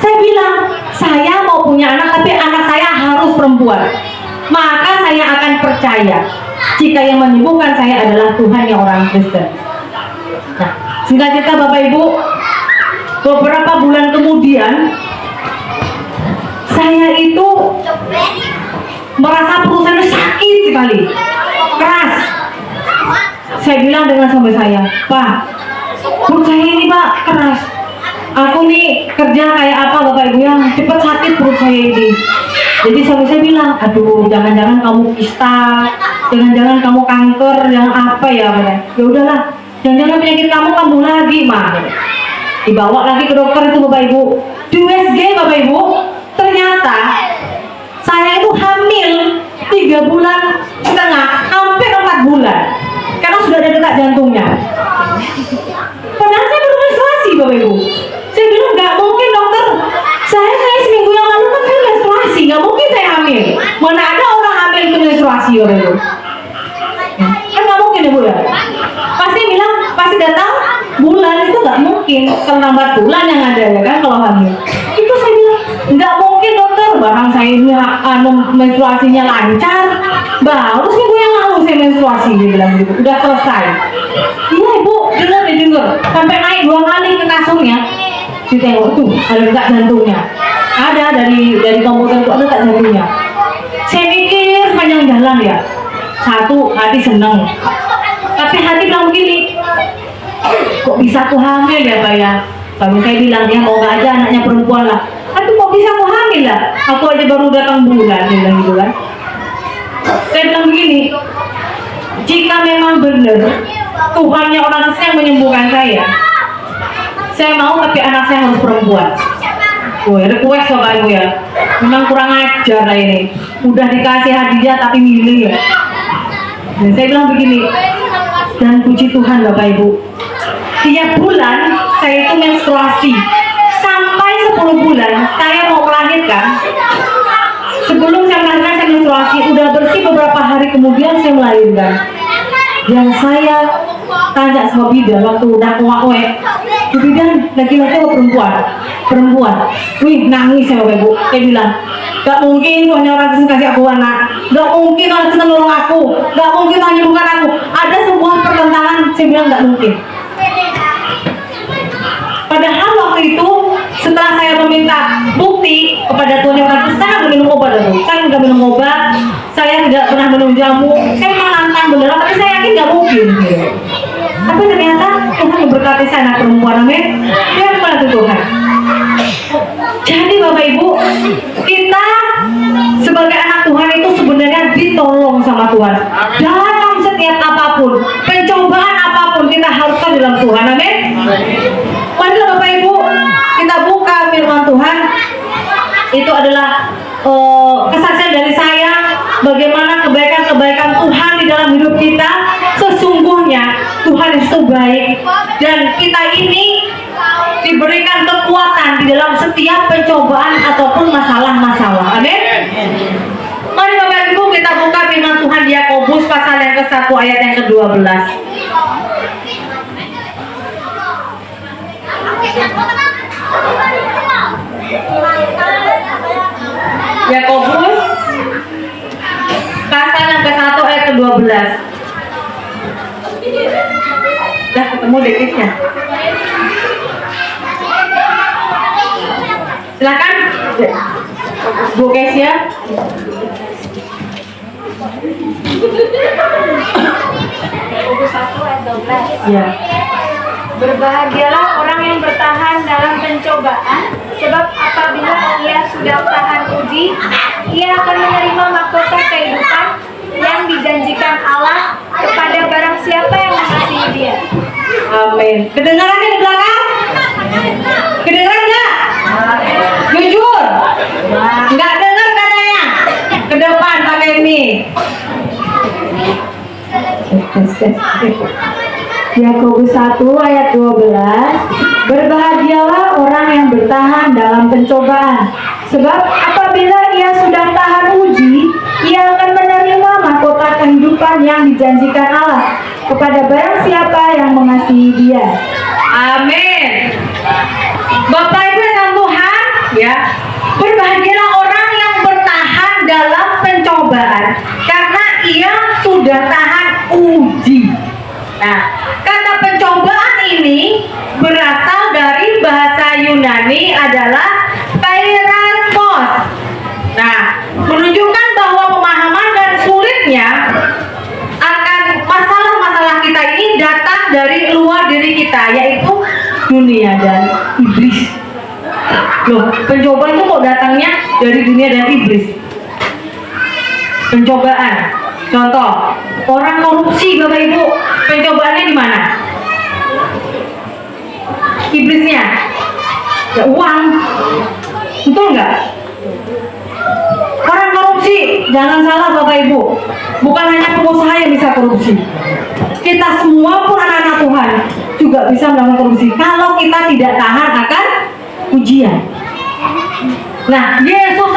Saya bilang, saya mau punya anak tapi anak saya harus perempuan. Maka saya akan percaya jika yang menyembuhkan saya adalah Tuhannya orang Kristen. Nah, singkat cerita Bapak Ibu, beberapa bulan kemudian saya itu merasa perut saya sakit sekali, keras. Saya bilang dengan suami saya, Pak, perut saya ini Pak keras. Aku nih kerja kayak apa Bapak Ibu yang cepat sakit perut saya ini. Jadi suami saya bilang, aduh jangan-jangan kamu kista, jangan-jangan kamu kanker, yang apa ya? Ya udahlah, jangan-jangan penyakit kamu kambuh lagi mah. Dibawa lagi ke dokter itu Bapak Ibu, di USG Bapak Ibu, ternyata saya itu hamil 3,5 bulan, hampir 4 bulan, karena sudah ada detak jantungnya. Padahal saya baru menstruasi Bapak Ibu. Saya bilang nggak mungkin dokter, saya seminggu yang lalu kan saya menstruasi, nggak mungkin saya hamil. Mana ada orang hamil itu menstruasi Bapak Ibu? Kan nggak mungkin ya Bu ya. Pasti bilang pasti datang bulan itu nggak mungkin, terlambat bulan yang ada ya kan kalau hamil. Itu saya bilang nggak mungkin dokter, barang saya ini menstruasinya lancar, baru seminggu yang lalu saya menstruasi, dia bilang gitu, udah selesai. Iya Ibu, dengar, sampai naik 2 kali ke kasurnya, ditengok tuh ada detak jantungnya, ada dari komputer itu ada detak jantungnya. Saya mikir sepanjang jalan ya, satu, hati seneng. Tapi hati bilang begini, kok bisa aku hamil ya Pak ya? Kami saya bilang ya mau gak aja anaknya perempuan lah. Tapi kok bisa aku hamil lah? Aku aja baru datang bulan, dia bilang gitu kan. Saya bilang begini, jika memang benar Tuhannya orang yang menyembuhkan saya mau tapi anak saya harus perempuan. Woi, request Bapak Ibu ya. Memang kurang ajar lah ini. Udah dikasih hadiah tapi milih ya. Dan saya bilang begini, dan puji Tuhan Bapak Ibu, tiap bulan saya itu menstruasi. Sampai 10 bulan saya mau melahirkan. Sebelum saya melahirkan saya menstruasi, udah bersih beberapa hari kemudian saya melahirkan. Yang saya tanya sama bidan waktu udah kuat, bidan laki-laki atau perempuan? Perempuan. Wih, nangis saya Bapak Ibu. Saya bilang, gak mungkin Tuhan orang Kristen kasih aku anak. Gak mungkin Tuhan Kristen nolong aku. Gak mungkin Tuhan menyembuhkan aku. Ada sebuah pertentangan. Saya bilang gak mungkin. Padahal waktu itu setelah saya meminta bukti kepada Tuhan yang Kristen, saya nggak minum obat dulu. Saya nggak minum obat. Saya tidak pernah minum jamu. Saya memang nantang beneran, tapi saya yakin nggak mungkin. Tapi ternyata Tuhan memberkati saya anak perempuan, amin. Dia membantu Tuhan. Jadi Bapak Ibu, kita sebagai anak Tuhan itu sebenarnya ditolong sama Tuhan. Dalam setiap apapun, pencobaan apapun kita haruskan dalam Tuhan, amin. Marilah Bapak Ibu, kita buka firman Tuhan. Itu adalah kesaksian dari saya bagaimana kebaikan-kebaikan Tuhan di dalam hidup kita. Sesungguhnya Tuhan itu baik dan kita ini diberikan kekuatan di dalam setiap pencobaan ataupun masalah-masalah. Amin. Mari Bapak Ibu kita buka firman Tuhan di Yakobus pasal yang ke-1 ayat yang ke-12. Yakobus pasal yang ke-1 ayat ke-12. Udah ketemu dekisnya. Silakan Bu Kesia.
Yakobus 1 ayat 12.
Ya.
Berbahagialah orang yang bertahan dalam pencobaan, sebab apabila ia sudah tahan uji, ia akan menerima mahkota kehidupan yang dijanjikan Allah kepada barang siapa yang mengasihi dia.
Amin. Kedengaran di belakang? Kedengaran nggak? Jujur? Nggak dengar katanya? Ke depan pakai mic.
Yakobus 1 ayat 12. Berbahagialah orang yang bertahan dalam pencobaan, sebab apabila ia sudah tahan uji, ia akan menerima mahkota kehidupan yang dijanjikan Allah kepada barang siapa yang mengasihi dia.
Amin. Bapak Ibu yang Tuhan, ya, berbahagialah orang yang bertahan dalam pencobaan karena ia sudah tahan uji. Nah, kata pencobaan ini berasal dari bahasa Yunani adalah peirasmos. Nah, menunjukkan bahwa pemahaman dan sulitnya akan masalah-masalah kita ini datang dari luar diri kita, yaitu dunia dan iblis. Loh, pencobaan itu kok datangnya dari dunia dan iblis? Pencobaan, contoh, orang korupsi Bapak Ibu, pencobaannya di mana? Iblisnya, ya uang, betul nggak? Orang korupsi, jangan salah Bapak Ibu, bukan hanya pengusaha yang bisa korupsi. Kita semua pun anak-anak Tuhan juga bisa melakukan korupsi kalau kita tidak tahan akan ujian. Nah, Yesus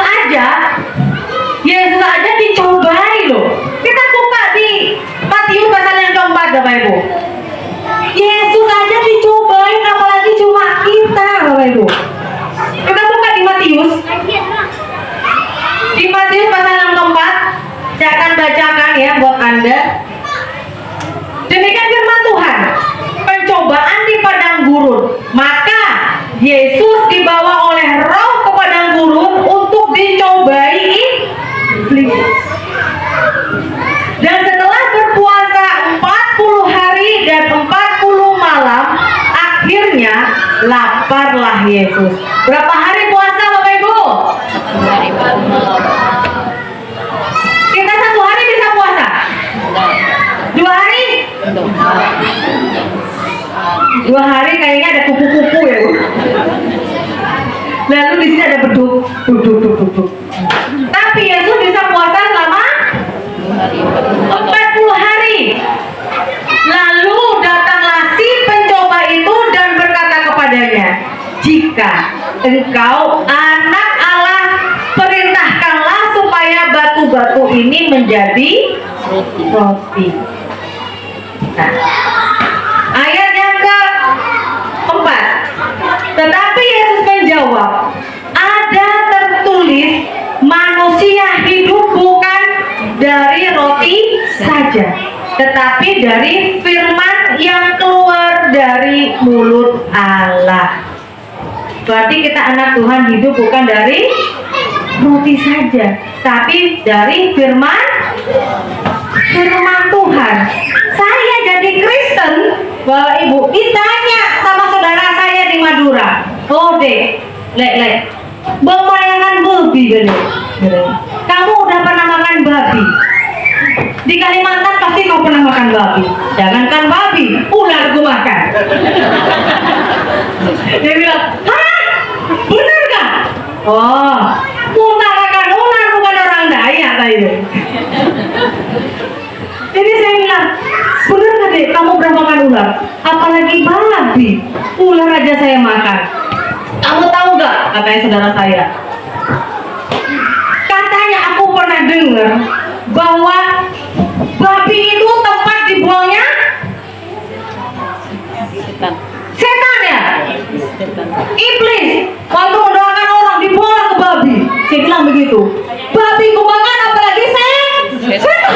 aja dicobai loh. Kita buka di Matius pasal yang keempat Bapak Ibu. Yesus aja dicobai, apalagi cuma kita Bapak Ibu. Kita buka di Matius. Di Matius pasal yang keempat, saya akan bacakan ya buat Anda. Demikian firman Tuhan. Pencobaan di padang gurun. Maka Yesus dibawa oleh Roh ke padang gurun untuk dicobai iblis. Dan setelah sabarlah Yesus. Berapa hari puasa Bapak Ibu? Kita 1 hari bisa puasa? 2 hari? 2 hari kayaknya ada kupu-kupu ya Bu. Lalu di sini ada beduk. Tapi Yesus bisa puasa selama 40 hari. Lalu datanglah si pencoba itu dan berkata kepadanya, jika engkau anak Allah, perintahkanlah supaya batu-batu ini menjadi roti. Nah, ayat yang keempat. Tetapi Yesus menjawab, ada tertulis, manusia hidup bukan dari roti saja, tetapi dari firman yang keluar dari mulut Allah. Berarti kita anak Tuhan hidup bukan dari roti saja, tapi dari firman Tuhan. Saya jadi Kristen, Bapak Ibu, ditanya sama saudara saya di Madura, oh dek, lek, bemayangan babi gini. Kamu udah pernah makan babi? Di Kalimantan pasti kau pernah makan babi. Jangankan babi, ular gue makan. Dia bilang, hah? Bener gak? Oh, ular makan ular, bukan orang Dayak tadi. Jadi saya bilang, bener gak dek, kamu pernah makan ular? Apalagi babi, ular aja saya makan. Kamu tahu gak? Katanya saudara saya. Katanya aku pernah dengar bahwa babi itu tempat dibuangnya setan ya? Iblis. Waktu mendoakan orang dibuang ke babi. Saya bilang begitu. Babi ku makan apalagi setan.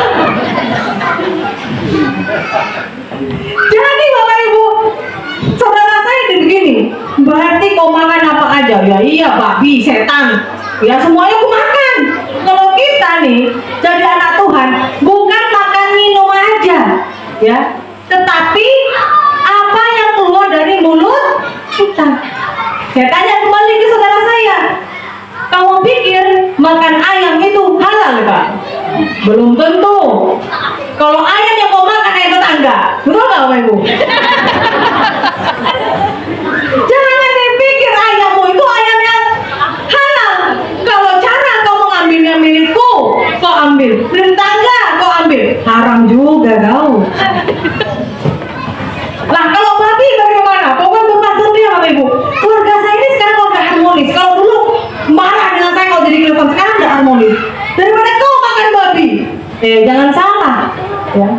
Jadi Bapak Ibu, saudara saya begini, berarti kau makan apa aja? Ya iya, babi, setan, ya semuanya aku makan. Kalau kita nih jadi anak Tuhan, bukan makan minum aja, ya, tetapi apa yang keluar dari mulut kita. Saya tanya kembali ke saudara saya, kamu pikir makan ayam itu halal Pak? Belum tentu. Kalau ayam yang mau makan ayam tetangga, betul nggak Bapak Ibu? Jangan dipikir ayammu itu ayam yang halal. Kalau cara kau mengambilnya milikku, kau ambil. Milik tetangga, kau ambil. Haram juga kau. Lah kalau babi bagaimana? Kau kan membantu dia Bapak Ibu. Keluarga saya ini sekarang keluarga harmonis. Kalau dulu marah dengan saya kalau jadi telepon, sekarang nggak harmonis. Daripada kau makan babi, jangan salah. Ya.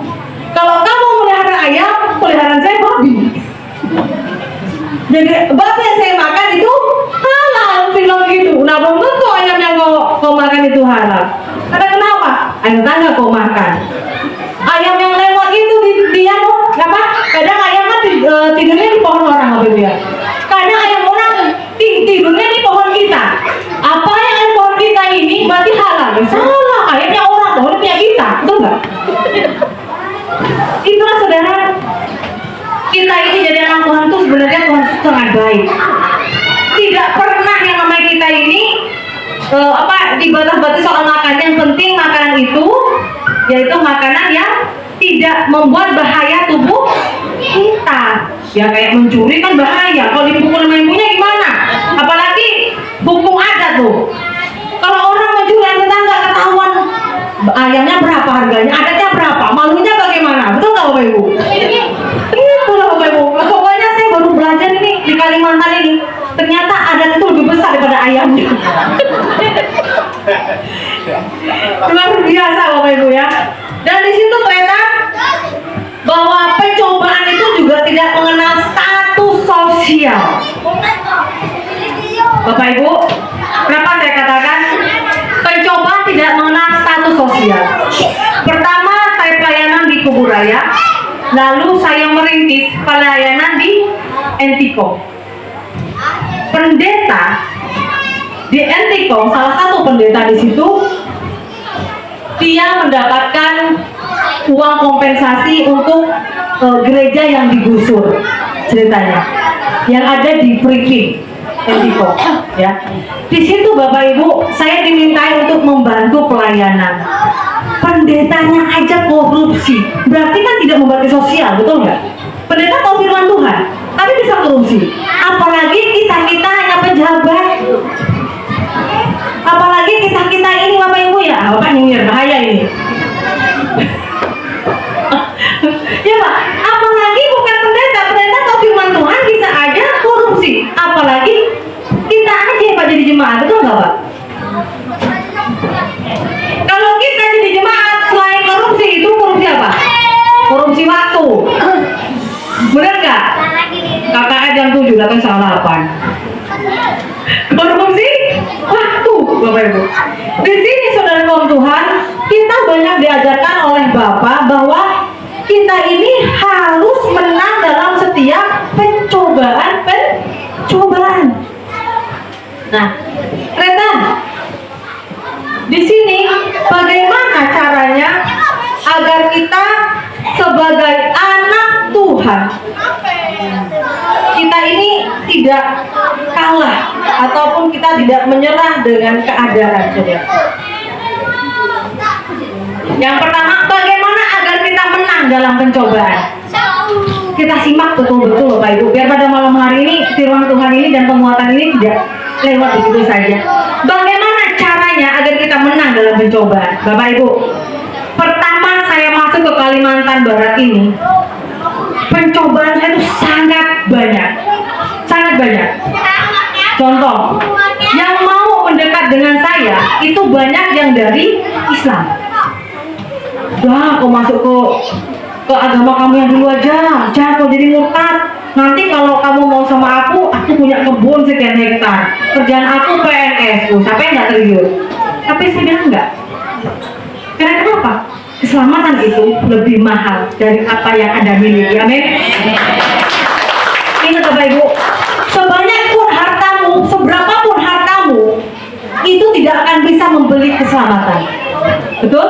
Kalau kamu melihara ayam, peliharaan saya babi. Jadi babi yang saya makan itu halal, bilang gitu. Nah belum tentu ayam yang kau makan itu halal. Karena kenapa? Ayam tangga kau makan. Ayam yang lewat itu dia apa? Kadang ayam kan tidurnya di pohon orang apa dia? Kadang ayam orang tidurnya di pohon kita. Apa yang ada di pohon kita ini berarti halal? Salah, ayamnya orang, pohonnya kita, betul nggak? Itulah saudara, kita ini jadi anak Tuhan itu sebenarnya Tuhan itu sangat baik. Tidak pernah yang namanya kita ini dibatas-batasi soal makan. Yang penting makanan itu yaitu makanan yang tidak membuat bahaya tubuh kita. Ya kayak mencuri kan bahaya. Kalau dipukul sama ibunya gimana? Apalagi hukum adat tuh. Kalau orang mencuri ayam tetangga ketahuan ayamnya berapa harganya, adatnya berapa, malunya bagaimana, betul nggak Bapak Ibu? Itulah Bapak Ibu. Pokoknya saya baru belajar ini di Kalimantan ini, ternyata adat itu lebih besar daripada ayamnya. Luar biasa Bapak Ibu ya. Dan di situ ternyata bahwa pencobaan itu juga tidak mengenal status sosial. Bapak Ibu, kenapa saya katakan pencobaan tidak mengenal status sosial? Pertama, saya pelayanan di Kubur Raya, lalu saya merintis pelayanan di Entiko. Pendeta di Entiko, salah satu pendeta di situ, dia mendapatkan uang kompensasi untuk gereja yang digusur ceritanya. yang ada di Prikin Endiko, ya. Di situ Bapak Ibu, saya dimintai untuk membantu pelayanan. Pendetanya aja korupsi, berarti kan tidak membagi sosial, betul nggak? Pendeta tahu firman Tuhan, tapi bisa korupsi. Apalagi kita hanya pejabat. Apalagi kita ini Bapak Ibu ya, Bapak nyindir, bahaya ini. Ya Pak, apalagi bukan pendeta tahu firman Tuhan bisa aja korupsi. Apalagi kita aja Pak jadi jemaat, betul nggak Pak? Kalau kita jadi jemaat selain korupsi itu korupsi apa? Korupsi waktu. Benar nggak? KKR jam 7 datang salah 8. Korupsi waktu, Bapak Ibu. Di sini saudara kaum Tuhan, kita banyak diajarkan oleh Bapak bahwa kita ini harus menang dalam setiap pencobaan. Nah, Retan, di sini bagaimana caranya agar kita sebagai anak Tuhan kita ini tidak kalah ataupun kita tidak menyerah dengan keadaan, saudara. Yang pertama, bagaimana agar kita menang dalam pencobaan? Kita simak betul-betul Bapak Ibu, biar pada malam hari ini firman Tuhan ini dan penguatan ini tidak lewat begitu saja. Bagaimana caranya agar kita menang dalam pencobaan, Bapak Ibu? Pertama, saya masuk ke Kalimantan Barat ini, pencobaan saya itu sangat banyak. Contoh, yang mau mendekat dengan saya itu banyak yang dari Islam. Wah, kau masuk ke agama kamu yang dulu aja, jangan kau jadi murtad. Nanti kalau kamu mau sama aku punya kebun sekian hektar, kerjaan aku PNS, siapa yang nggak tergiur? Tapi saya bilang enggak. Karena kenapa? Keselamatan itu lebih mahal dari apa yang Anda miliki. Amin. Ingat Bapak Ibu, sebanyak pun hartamu, seberapa pun hartamu, itu tidak akan bisa membeli keselamatan. Betul?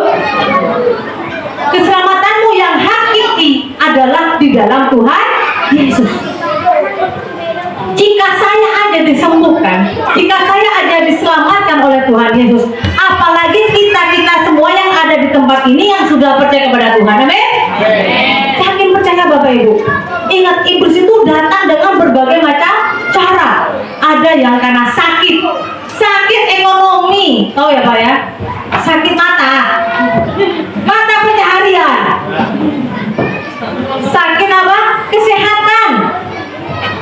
Keselamatanmu yang hakiki adalah di dalam Tuhan Yesus. Jika saya aja disembuhkan, jika saya aja diselamatkan oleh Tuhan Yesus, apalagi kita semua yang ada di tempat ini yang sudah percaya kepada Tuhan. Amin. Yakin percaya Bapak Ibu. Ingat, iblis itu datang dengan berbagai macam cara. Ada yang karena sakit ekonomi, tahu ya Pak ya? Sakit mata pencaharian. Sakit apa? Kesehatan.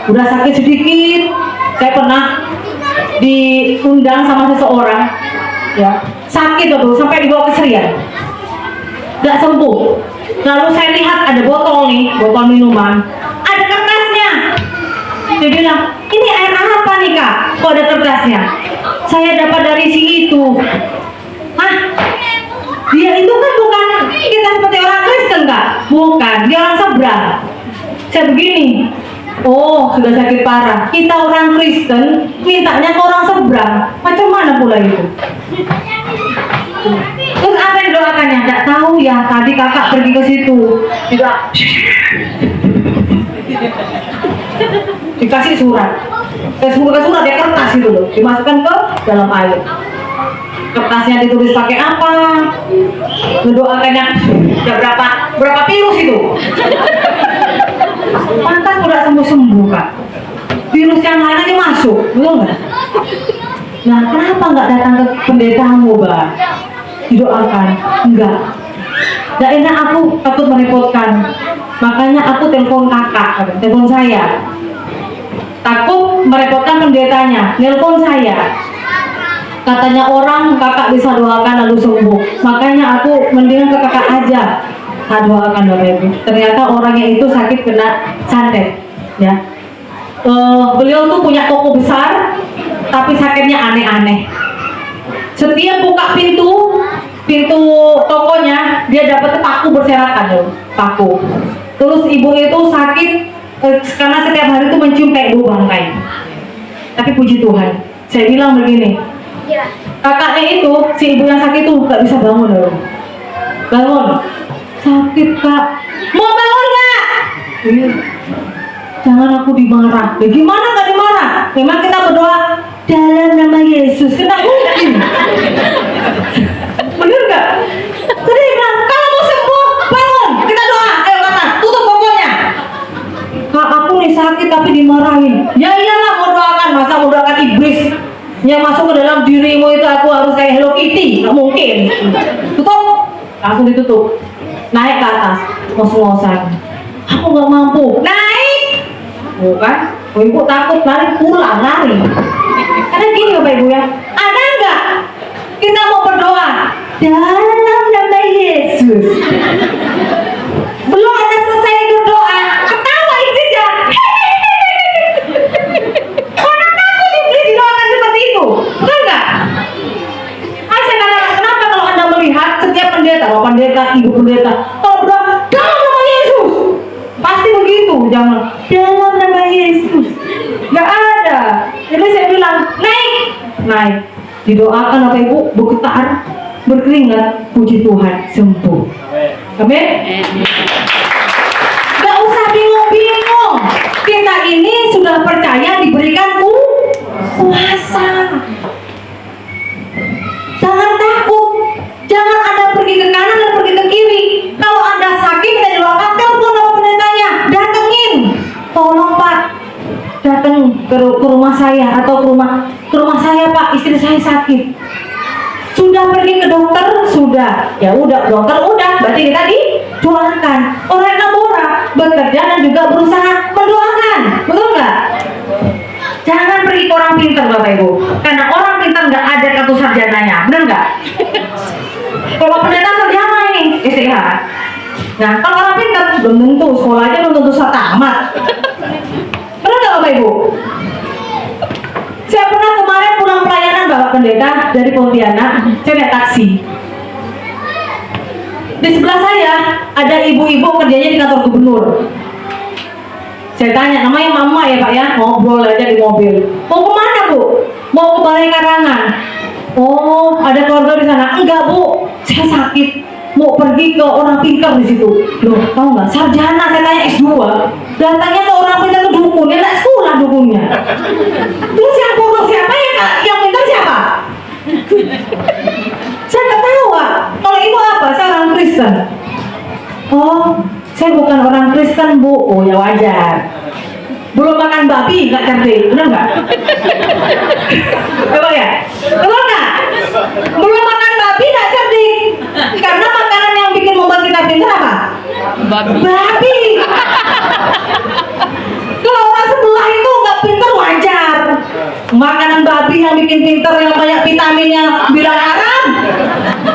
Udah sakit sedikit, saya pernah diundang sama seseorang, ya sakit betul sampai dibawa ke Serian, nggak sembuh. Lalu saya lihat ada botol minuman, ada kertasnya. Dia bilang, ini air apa nih Kak? Kok ada kertasnya? Saya dapat dari si itu. Dia itu kan bukan kita seperti orang Kristen Kak, bukan, dia orang seberang. Saya begini, oh sudah sakit parah, kita orang Kristen mintanya ke orang seberang, macam mana pula itu? Terus apa yang doakannya? Tidak tahu ya, tadi kakak pergi ke situ, tidak dikasih surat ya, kertas itu loh, dimasukkan ke dalam air. Kertasnya ditulis pakai apa? Mendoakannya berapa virus itu? Pantas udah sembuh Kak. Virus yang lain aja masuk, betul nggak? Nah, kenapa nggak datang ke pendetamu, Mbak? Didoakan? Enggak. Nggak enak, aku takut merepotkan. Makanya aku telepon kakak, telepon saya. Takut merepotkan pendetanya, telepon saya. Katanya orang kakak bisa doakan lalu sembuh. Makanya aku mendingan ke kakak aja. Saya doakan Bapak Ibu. Ternyata orangnya itu sakit kena santet, ya. Beliau tuh punya toko besar, tapi sakitnya aneh-aneh. Setiap buka pintu tokonya, dia dapat paku berserakan loh, paku. Terus ibu itu sakit karena setiap hari itu mencium kayak bau bangkai. Tapi puji Tuhan, saya bilang begini, kakaknya itu, si ibu yang sakit itu nggak bisa bangun loh. Bangun, sakit Kak, mau bangun nggak? jangan aku dimarah. Gimana nggak dimarah? Memang kita berdoa dalam nama Yesus, kita mungkin. Bener nggak? Tadi dia bilang, kalau mau sembuh, bangun, kita doa. Ayo kata, tutup pokoknya. Kak, aku nih sakit tapi dimarahin. Ya iyalah, mau doakan, masa mau doakan iblis yang masuk ke dalam dirimu itu aku harus kayak Hello Kitty? Nggak mungkin. Tutup, langsung ditutup. Naik ke atas, ngos-ngosan. Aku nggak mampu. Naik. Bukan? Ibu takut lari pulang lari. Karena gini Bapak Ibu ya, ada nggak kita mau berdoa dalam nama Yesus? Belum ada selesai berdoa, ketawa iblis ya. Orang takut iblis didoakan seperti itu, betul nggak? Saya katakan, kenapa kalau Anda melihat setiap pendeta, Bapak pendeta, Ibu pendeta, kalau berdoa dalam nama Yesus, pasti begitu, jangan dalam nama Yesus. Nggak ada. Jadi saya bilang naik, didoakan Bapak Ibu, bergetar, berkeringat, puji Tuhan, sembuh. Amin. Gak usah bingung-bingung, kita ini sudah percaya diberikan kuasa. Jangan takut, jangan Anda pergi ke kanan dan pergi ke kiri. Kalau Anda sakit, kita doakan, telepon sama pendetanya, datengin, tolong Pak, datang ke rumah saya atau ke rumah saya Pak, istri saya sakit. Sudah pergi ke dokter? Sudah. Ya udah, dokter udah, berarti kita didoakan. Orang Nabora bekerja dan juga berusaha mendoakan, betul nggak? Jangan pergi ke orang pintar Bapak Ibu, karena orang pintar nggak ada kartu sarjananya, benar nggak? Kalau pendeta sarjana ini istirahat. Nah, kalau orang pintar belum tentu, sekolahnya belum tentu tamat. Benar nggak Bapak Ibu? Saya pernah kemarin pulang pelayanan Bapak Pendeta dari Pontianak, saya naik taksi. Di sebelah saya ada ibu-ibu kerjanya di kantor gubernur. Saya tanya, namanya Mama ya Pak ya, ngobrol aja di mobil. Mau kemana Bu? Mau ke Balai Karangan. Oh, ada keluarga di sana? Enggak Bu, saya sakit. Mau pergi ke orang pintar di situ. Loh, tahu nggak? Sarjana, saya tanya S2. Datangnya ke orang pintar ke dukun, ya nggak sekolah dukunnya. Terus yang bodoh siapa ya Kak? Yang pintar siapa? Saya ketawa. Kalau ibu apa? Saya orang Kristen. Oh, saya bukan orang Kristen Bu. Oh ya wajar. Belum makan babi nggak cerdik, benar nggak? Coba ya, betul nggak? Belum makan babi nggak cerdik, karena makanan yang bikin membuat kita pintar apa? Babi. Kalau orang sebelah itu nggak pintar wajar. Makanan babi yang bikin pintar, yang banyak vitaminnya bilang haram.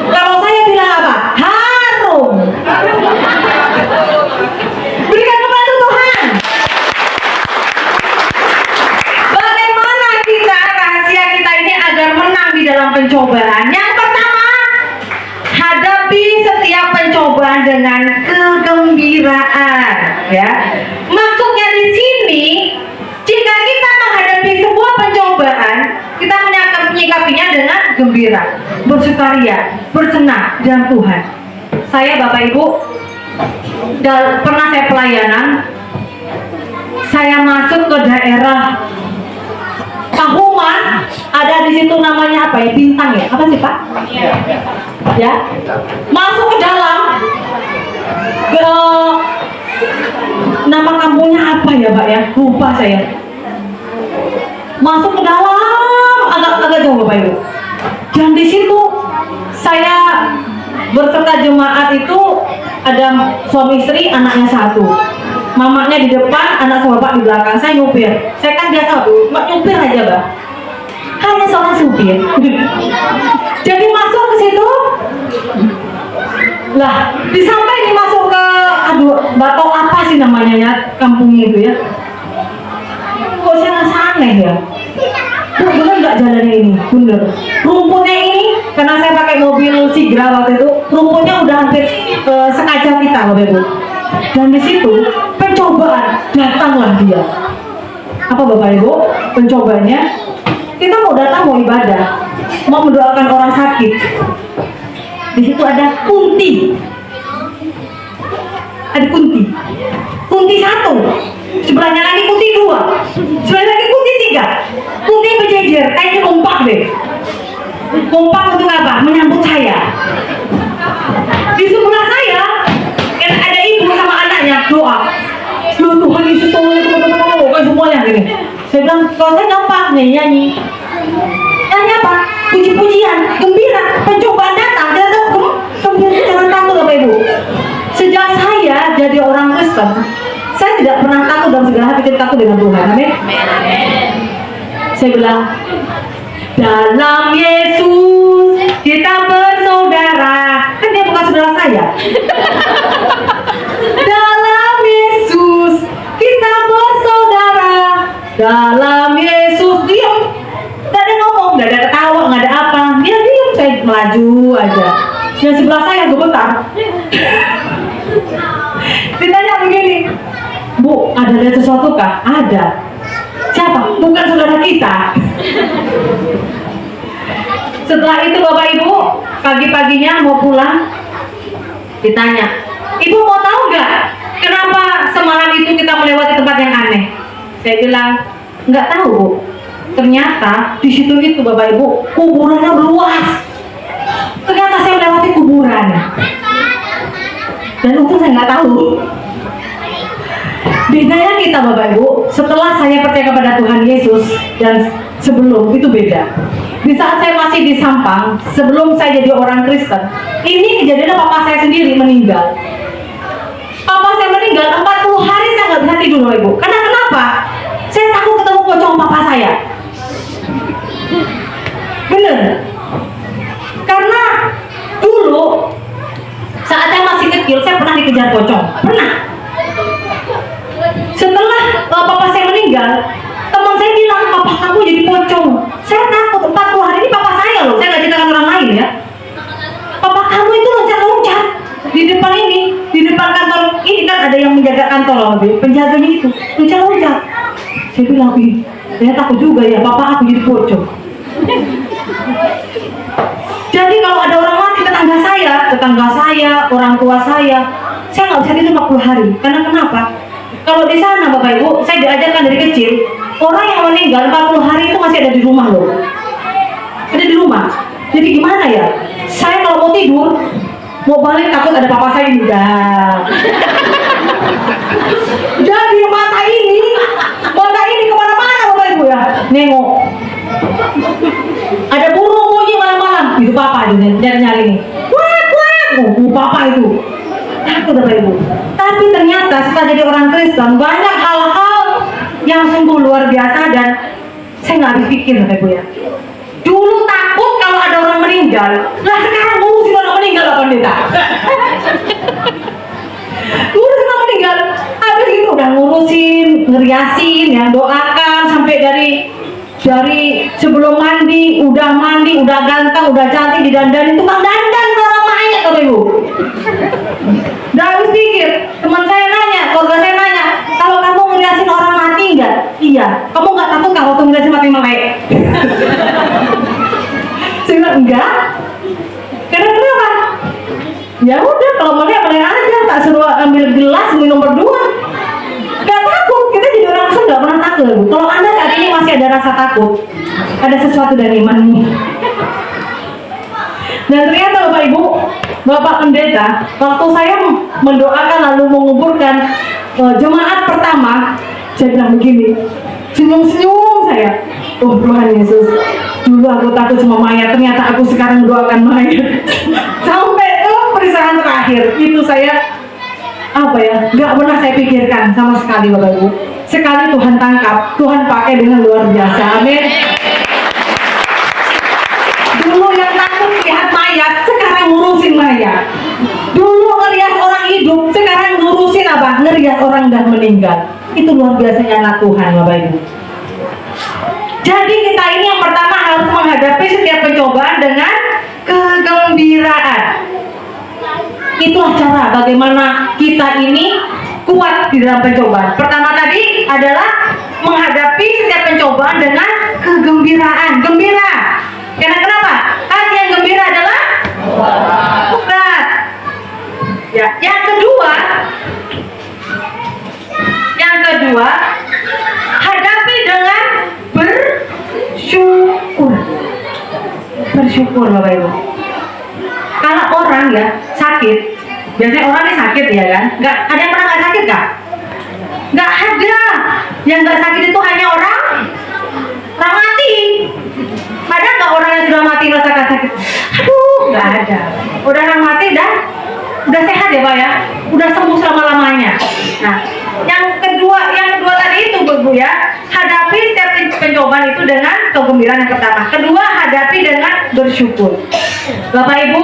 Kalau saya bilang apa? Harum. Berikan kepada Tuhan. Bagaimana kita rahasia kita ini agar menang di dalam pencobaan? Yang pertama, hadapi setiap pencobaan dengan kegembiraan. Ya, maksudnya di sini, jika kita menghadapi sebuah pencobaan, kita menyikapinya dengan gembira, bersukaria, bersenang dalam Tuhan. Saya Bapak Ibu, pernah saya pelayanan, saya masuk ke daerah Pahuman, ada di situ namanya apa ya, Bintang ya, apa sih Pak? Ya, masuk ke dalam, ke nama kampungnya apa ya Pak ya, lupa saya. Masuk ke dalam, agak jauh Bapak Ibu. Dan di situ saya berserta jemaat itu ada suami istri, anaknya satu. Mamanya di depan, anak sama bapak di belakang. Saya nyupir. Saya kan biasa tuh, nyupir aja Mbak. Hanya seorang supir. Jadi masuk ke situ. Lah, disampai ini masuk ke, Batok apa sih namanya ya, kampungnya itu ya. Kok saya ngerasa aneh ya. Bener nggak jalannya ini? Bener. Rumputnya ini, karena saya pakai mobil Sigra waktu itu, rumputnya udah hampir sekajang kita Bapak Ibu. Dan di situ pencobaan, datanglah dia. Apa Bapak Ibu? Pencobanya, kita mau datang mau ibadah, mau mendoakan orang sakit. Di situ ada kunti. Ada kunti. Kunti satu. Sebelahnya lagi putih 2, sebelahnya lagi putih 3, putih berjejer, kayaknya kompak deh. Kompak untuk apa? Menyambut saya. Di sebelah saya kan ada ibu sama anaknya doa. Loh Tuhan Yesus tolong semuanya gini. Saya bilang, kalau saya gampang nih nyanyi. Nyanyi apa? Puji-pujian, gembira, pencobaan datang. Kita tahu gembira, jangan takut Bapak Ibu. Sejak saya jadi orang Kristen, saya tidak pernah takut dalam segala hal, kita takut dengan Tuhan. Amin. Saya bilang, dalam Yesus kita bersaudara. Kan dia bukan saudara saya. Dalam Yesus kita bersaudara. Dalam Yesus, diam. Gak ada ngomong, gak ada ketawa, gak ada apa. Dia diam, saya melaju aja. Yang sebelah saya gemetar. Ditanya begini, Bu, ada lihat sesuatu kah? Ada. Siapa? Bukan saudara kita. Setelah itu Bapak Ibu, pagi-paginya mau pulang, ditanya, Ibu mau tahu nggak kenapa semalam itu kita melewati tempat yang aneh? Saya bilang, nggak tahu Bu. Ternyata di situ itu Bapak Ibu, kuburannya luas. Ternyata saya melewati kuburan. Dan untung saya nggak tahu. Bedanya kita Bapak Ibu, setelah saya percaya kepada Tuhan Yesus dan sebelum itu beda. Di saat saya masih di Sampang, sebelum saya jadi orang Kristen, ini kejadiannya papa saya sendiri meninggal. Papa saya meninggal 40 hari saya nggak bisa tidur Bapak Ibu. Karena kenapa? Saya takut ketemu pocong papa saya. Bener. Karena dulu saat saya masih kecil saya pernah dikejar pocong. Pernah. Setelah papa saya meninggal, teman saya bilang, papa kamu jadi pocong. Saya takut, 40 hari ini papa saya loh, saya nggak ceritakan orang lain ya. Papa kamu itu loncat-loncat di depan ini, di depan kantor ini kan ada yang menjaga kantor, penjaganya itu loncat-loncat. Saya bilang, ih, saya takut juga ya, papa aku jadi pocong. Jadi kalau ada orang mati, tetangga saya, orang tua saya nggak bisa tidur 40 hari. Karena kenapa? Kalau di sana Bapak Ibu, saya diajarkan dari kecil, orang yang meninggal 40 hari itu masih ada di rumah loh. Ada di rumah. Jadi gimana ya? Saya kalau mau tidur, mau balik takut ada papa saya enggak. Jadi mata ini kemana-mana Bapak Ibu ya, nengok. Ada burung bunyi malam-malam, itu papa nyari nih. Wah, papa itu. Takut Bapak Ibu. Tapi ternyata setelah jadi orang Kristen, banyak hal-hal yang sungguh luar biasa dan saya nggak habis pikir Bapak Ibu ya. Dulu takut kalau ada orang meninggal, nah sekarang ngurusin orang meninggal apa pendeta? Ngurusin orang meninggal, habis itu udah ngurusin, ngeriasin, ya doakan sampai dari sebelum mandi, udah ganteng, udah cantik, didandanin, tukang dandan orang mayat Bapak Ibu. Udah habis pikir, teman saya nanya, keluarga saya nanya, kalau kamu ngeliatin orang mati enggak? Iya. Kamu nggak takut kalau waktu ngeliatin mati melek? Saya bilang enggak. Karena kenapa? Ya udah, kalau melek aja, tak suruh ambil gelas minum berdua. Gak takut, kita jadi orang Kristen nggak pernah takut. Kalau Anda saat ini masih ada rasa takut, ada sesuatu dari imanmu. Dan ternyata Bapak Ibu, Bapak Pendeta, waktu saya mendoakan lalu menguburkan jemaat pertama, saya bilang begini, senyum-senyum saya. Oh Tuhan Yesus, dulu aku takut sama mayat, ternyata aku sekarang doakan mayat. Sampai ke perisahan terakhir, itu saya nggak pernah saya pikirkan sama sekali Bapak Ibu. Sekali Tuhan tangkap, Tuhan pakai dengan luar biasa. Amin. Dulu yang takut lihat mayat, sekarang ngurusin mayat. Dulu ngerias orang hidup, sekarang ngurusin apa? Ngerias orang dah meninggal. Itu luar biasanya anak Tuhan Bapak Ibu. Jadi kita ini yang pertama harus menghadapi setiap pencobaan dengan kegembiraan. Itulah cara bagaimana kita ini kuat di dalam pencobaan. Pertama tadi adalah menghadapi setiap pencobaan dengan kegembiraan. Gembira. Karena kenapa? Hati yang gembira adalah berat. Ya, yang kedua bersyukur Bapak Ibu. Kalau orang ya sakit, biasanya orang ini sakit ya kan? Nggak ada yang pernah nggak sakit Kak? Nggak ada. Yang nggak sakit itu hanya orang mati. Ada nggak orang yang sudah mati merasakan sakit? Aduh, nggak ada. Udah orang mati udah sehat ya Pak ya, udah sembuh selama-lamanya. Nah, yang kedua tadi itu Bu ya, hadapi setiap pencobaan itu dengan kegembiraan yang pertama. Kedua, hadapi dengan bersyukur. Bapak Ibu,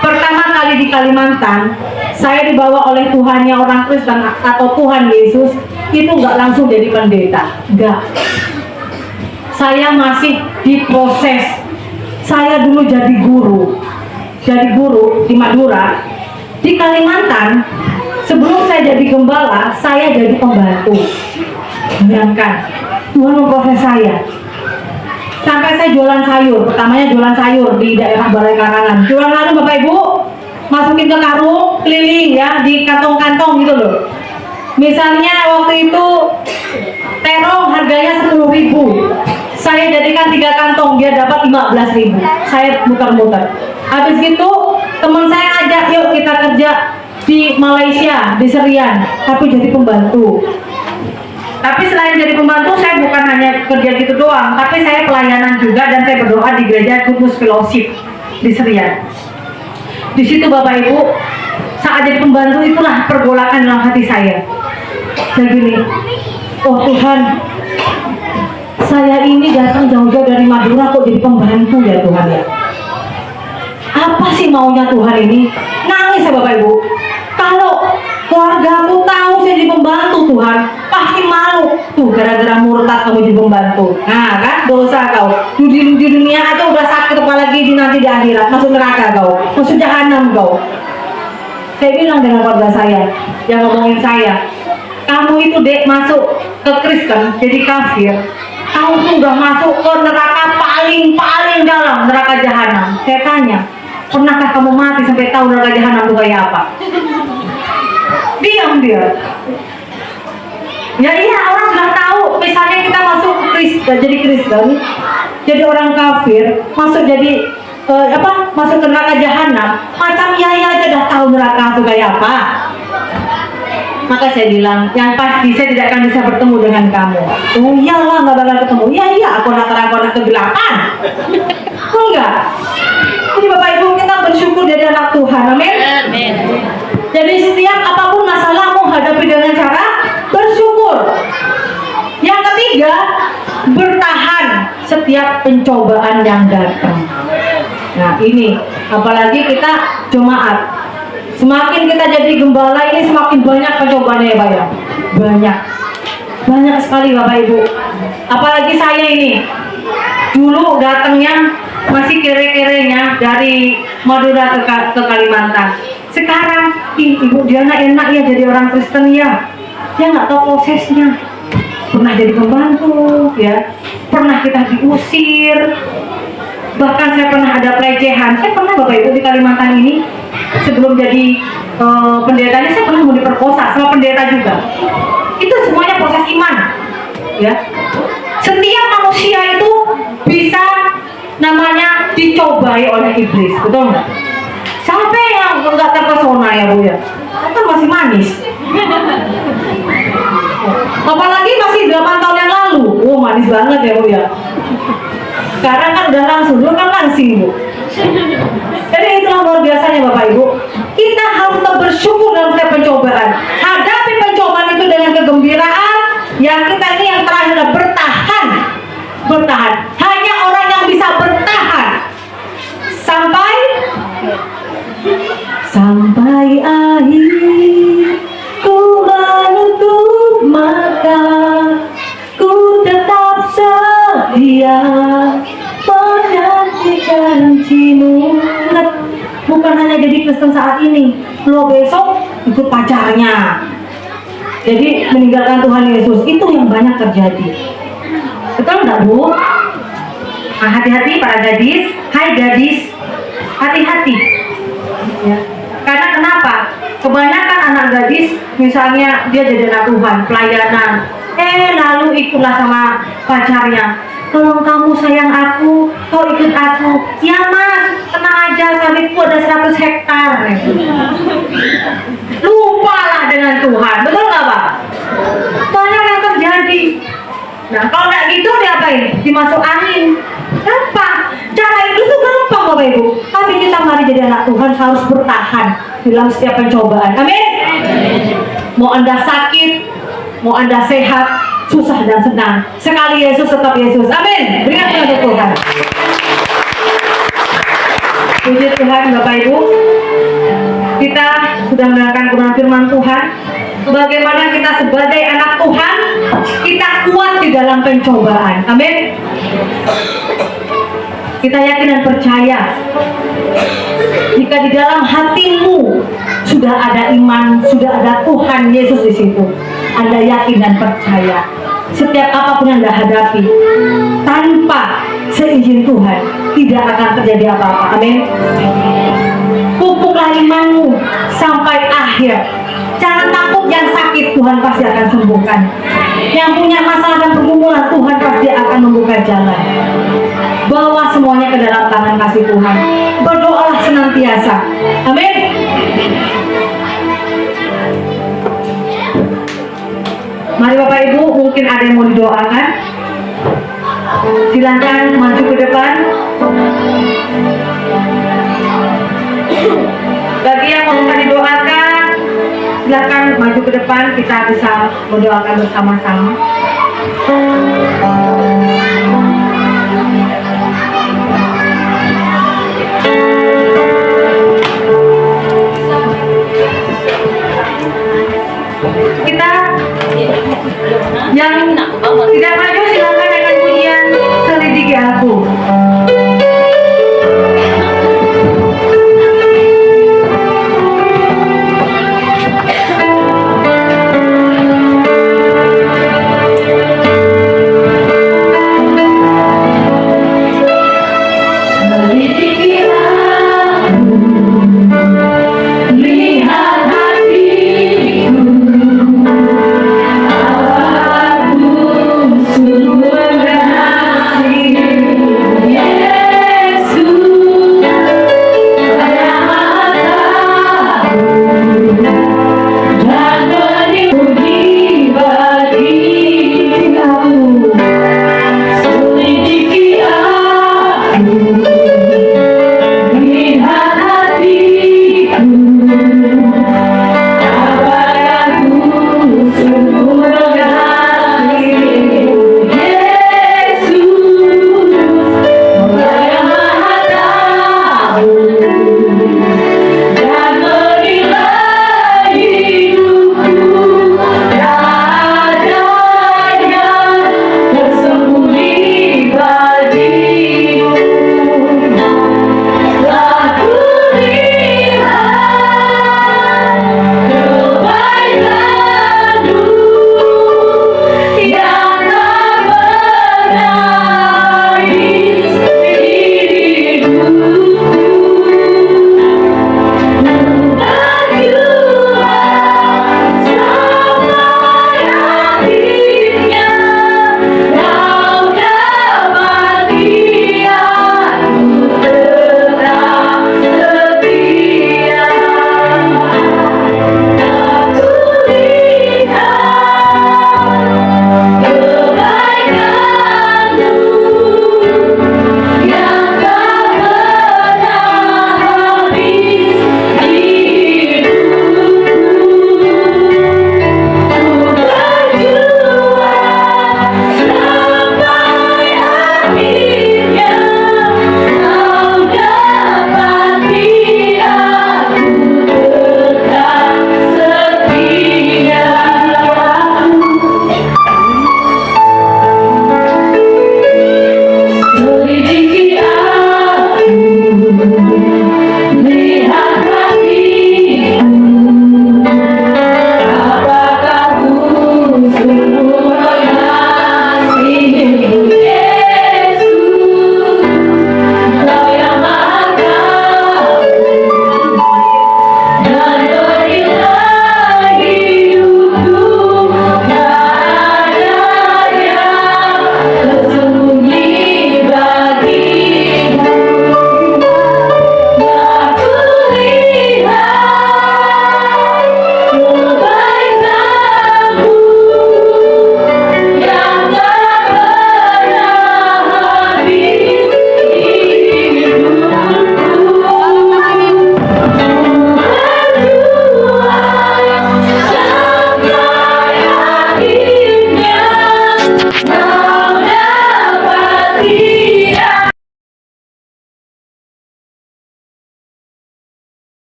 pertama kali di Kalimantan, saya dibawa oleh Tuhannya orang Kristen atau Tuhan Yesus, itu nggak langsung jadi pendeta, nggak. Saya masih diproses. Saya dulu jadi guru di Madura. Di Kalimantan, sebelum saya jadi gembala, saya jadi pembantu. Bayangkan, Tuhan memproses saya. Sampai saya jualan sayur, pertamanya jualan sayur di daerah Balai Karangan. Jualan lalu Bapak Ibu, masukin ke karung, keliling ya, di kantong-kantong gitu loh. Misalnya waktu itu terong harganya 10.000, saya jadikan 3 kantong biar dapat 15.000. Saya muter-muter. Habis gitu teman saya ngajak, yuk kita kerja di Malaysia, di Serian, tapi jadi pembantu. Tapi selain jadi pembantu, saya bukan hanya kerja gitu doang, tapi saya pelayanan juga dan saya berdoa di gereja Kudus Fellowship di Serian. Di situ Bapak Ibu, saat jadi pembantu itulah pergolakan dalam hati saya. Saya gini, oh Tuhan, saya ini datang jauh-jauh dari Madura kok jadi pembantu ya Tuhan ya. Apa sih maunya Tuhan ini? Nangis ya Bapak Ibu. Kalau keluarga aku tahu saya jadi pembantu Tuhan, pasti malu. Tuh gara-gara murtad kamu jadi pembantu. Nah kan dosa kau. Di dunia aja udah sakit, apalagi nanti di akhirat masuk neraka kau, masuk jahanam kau. Saya bilang dengan keluarga saya yang ngomongin saya, kamu itu dek masuk ke Kristen jadi kafir, kamu tuh udah masuk ke neraka paling dalam, neraka jahanam. Saya tanya, pernahkah kamu mati sampai tahu neraka jahanam itu kayak apa? Diam dia. Ya iya, orang sudah tahu. Misalnya kita masuk Kristen, jadi Kristen, jadi orang kafir, masuk jadi masuk ke neraka jahanam, macam ya aja dah tahu neraka itu kayak apa. Maka saya bilang, yang pasti saya tidak akan bisa bertemu dengan kamu. Oh iyalah, nggak bakal ketemu. Iya, aku anak kegelapan. Oh enggak. Jadi Bapak Ibu, kita bersyukur jadi anak Tuhan. Amin.
Amin.
Jadi setiap apapun masalahmu hadapi dengan cara bersyukur. Yang ketiga, bertahan setiap pencobaan yang datang. Nah ini, apalagi kita jemaat, semakin kita jadi gembala ini semakin banyak pencobaannya ya Pak ya. Banyak sekali Bapak Ibu. Apalagi saya ini, dulu datangnya masih kere-kerenya dari Madura ke Kalimantan. Sekarang, Ibu Diana enak ya jadi orang Kristen ya. Dia nggak tahu prosesnya. Pernah jadi pembantu, ya. Pernah kita diusir. Bahkan saya pernah ada pelecehan. Saya pernah Bapak Ibu di Kalimantan ini sebelum jadi pendeta ini saya pernah mau diperkosa sama pendeta juga. Itu semuanya proses iman, ya. Setiap manusia itu bisa namanya dicobai oleh iblis, betul nggak? Siapa yang nggak terpesona ya Bu ya? Kan masih manis. Apalagi masih 8 tahun yang lalu, oh manis banget ya Bu ya. Sekarang kan udah langsung, dulu kan langsing Bu. Jadi itulah luar biasanya Bapak Ibu. Kita harus tetap bersyukur dalam setiap pencobaan. Hadapi pencobaan itu dengan kegembiraan. Yang kita ini yang terakhir adalah bertahan. Hanya orang yang bisa bertahan sampai akhir. Ku menutup mata, ku tetap setia menanti janjimu. Bukan hanya jadi Kristen saat ini, lo besok ikut pacarnya. Jadi meninggalkan Tuhan Yesus, itu yang banyak terjadi. Betul nggak Bu? Nah, hati-hati para gadis. Hai gadis, hati-hati. Ya. Karena kenapa? Kebanyakan anak gadis, misalnya dia jadi anak Tuhan, pelayanan, lalu ikutlah sama pacarnya, tolong kamu sayang aku, kau ikut aku. Ya mas, tenang aja, sawitku ada 100 hektar. Lupalah dengan Tuhan, betul nggak Pak? Banyak yang terjadi. Nah kalau nggak gitu diapain? Dimasuk angin. Gampang. Cara itu tuh gampang Bapak Ibu. Tapi kita mari jadi anak Tuhan harus bertahan dalam setiap pencobaan. Amin. Mau Anda sakit, mau Anda sehat, susah dan senang, sekali Yesus tetap Yesus. Amin. Berikan kepada Tuhan. Puji Tuhan Bapak Ibu. Kita sudah mendengarkan kebenaran firman Tuhan. Bagaimana kita sebagai anak Tuhan, kita kuat di dalam pencobaan. Amin. Kita yakin dan percaya, jika di dalam hatimu sudah ada iman, sudah ada Tuhan Yesus di situ, Anda yakin dan percaya, setiap apapun yang Anda hadapi, tanpa seizin Tuhan, tidak akan terjadi apa-apa. Amin. Pupuklah imanmu sampai akhir. Jangan takut yang sakit, Tuhan pasti akan sembuhkan. Yang punya masalah dan pergumulan, Tuhan pasti akan membuka jalan. Bawa semuanya ke dalam tangan kasih Tuhan. Berdoalah senantiasa. Amin. Mari Bapak Ibu, mungkin ada yang mau didoakan. Silakan maju ke depan. Bagi yang mau didoakan, silakan maju ke depan, kita bisa mendoakan bersama-sama.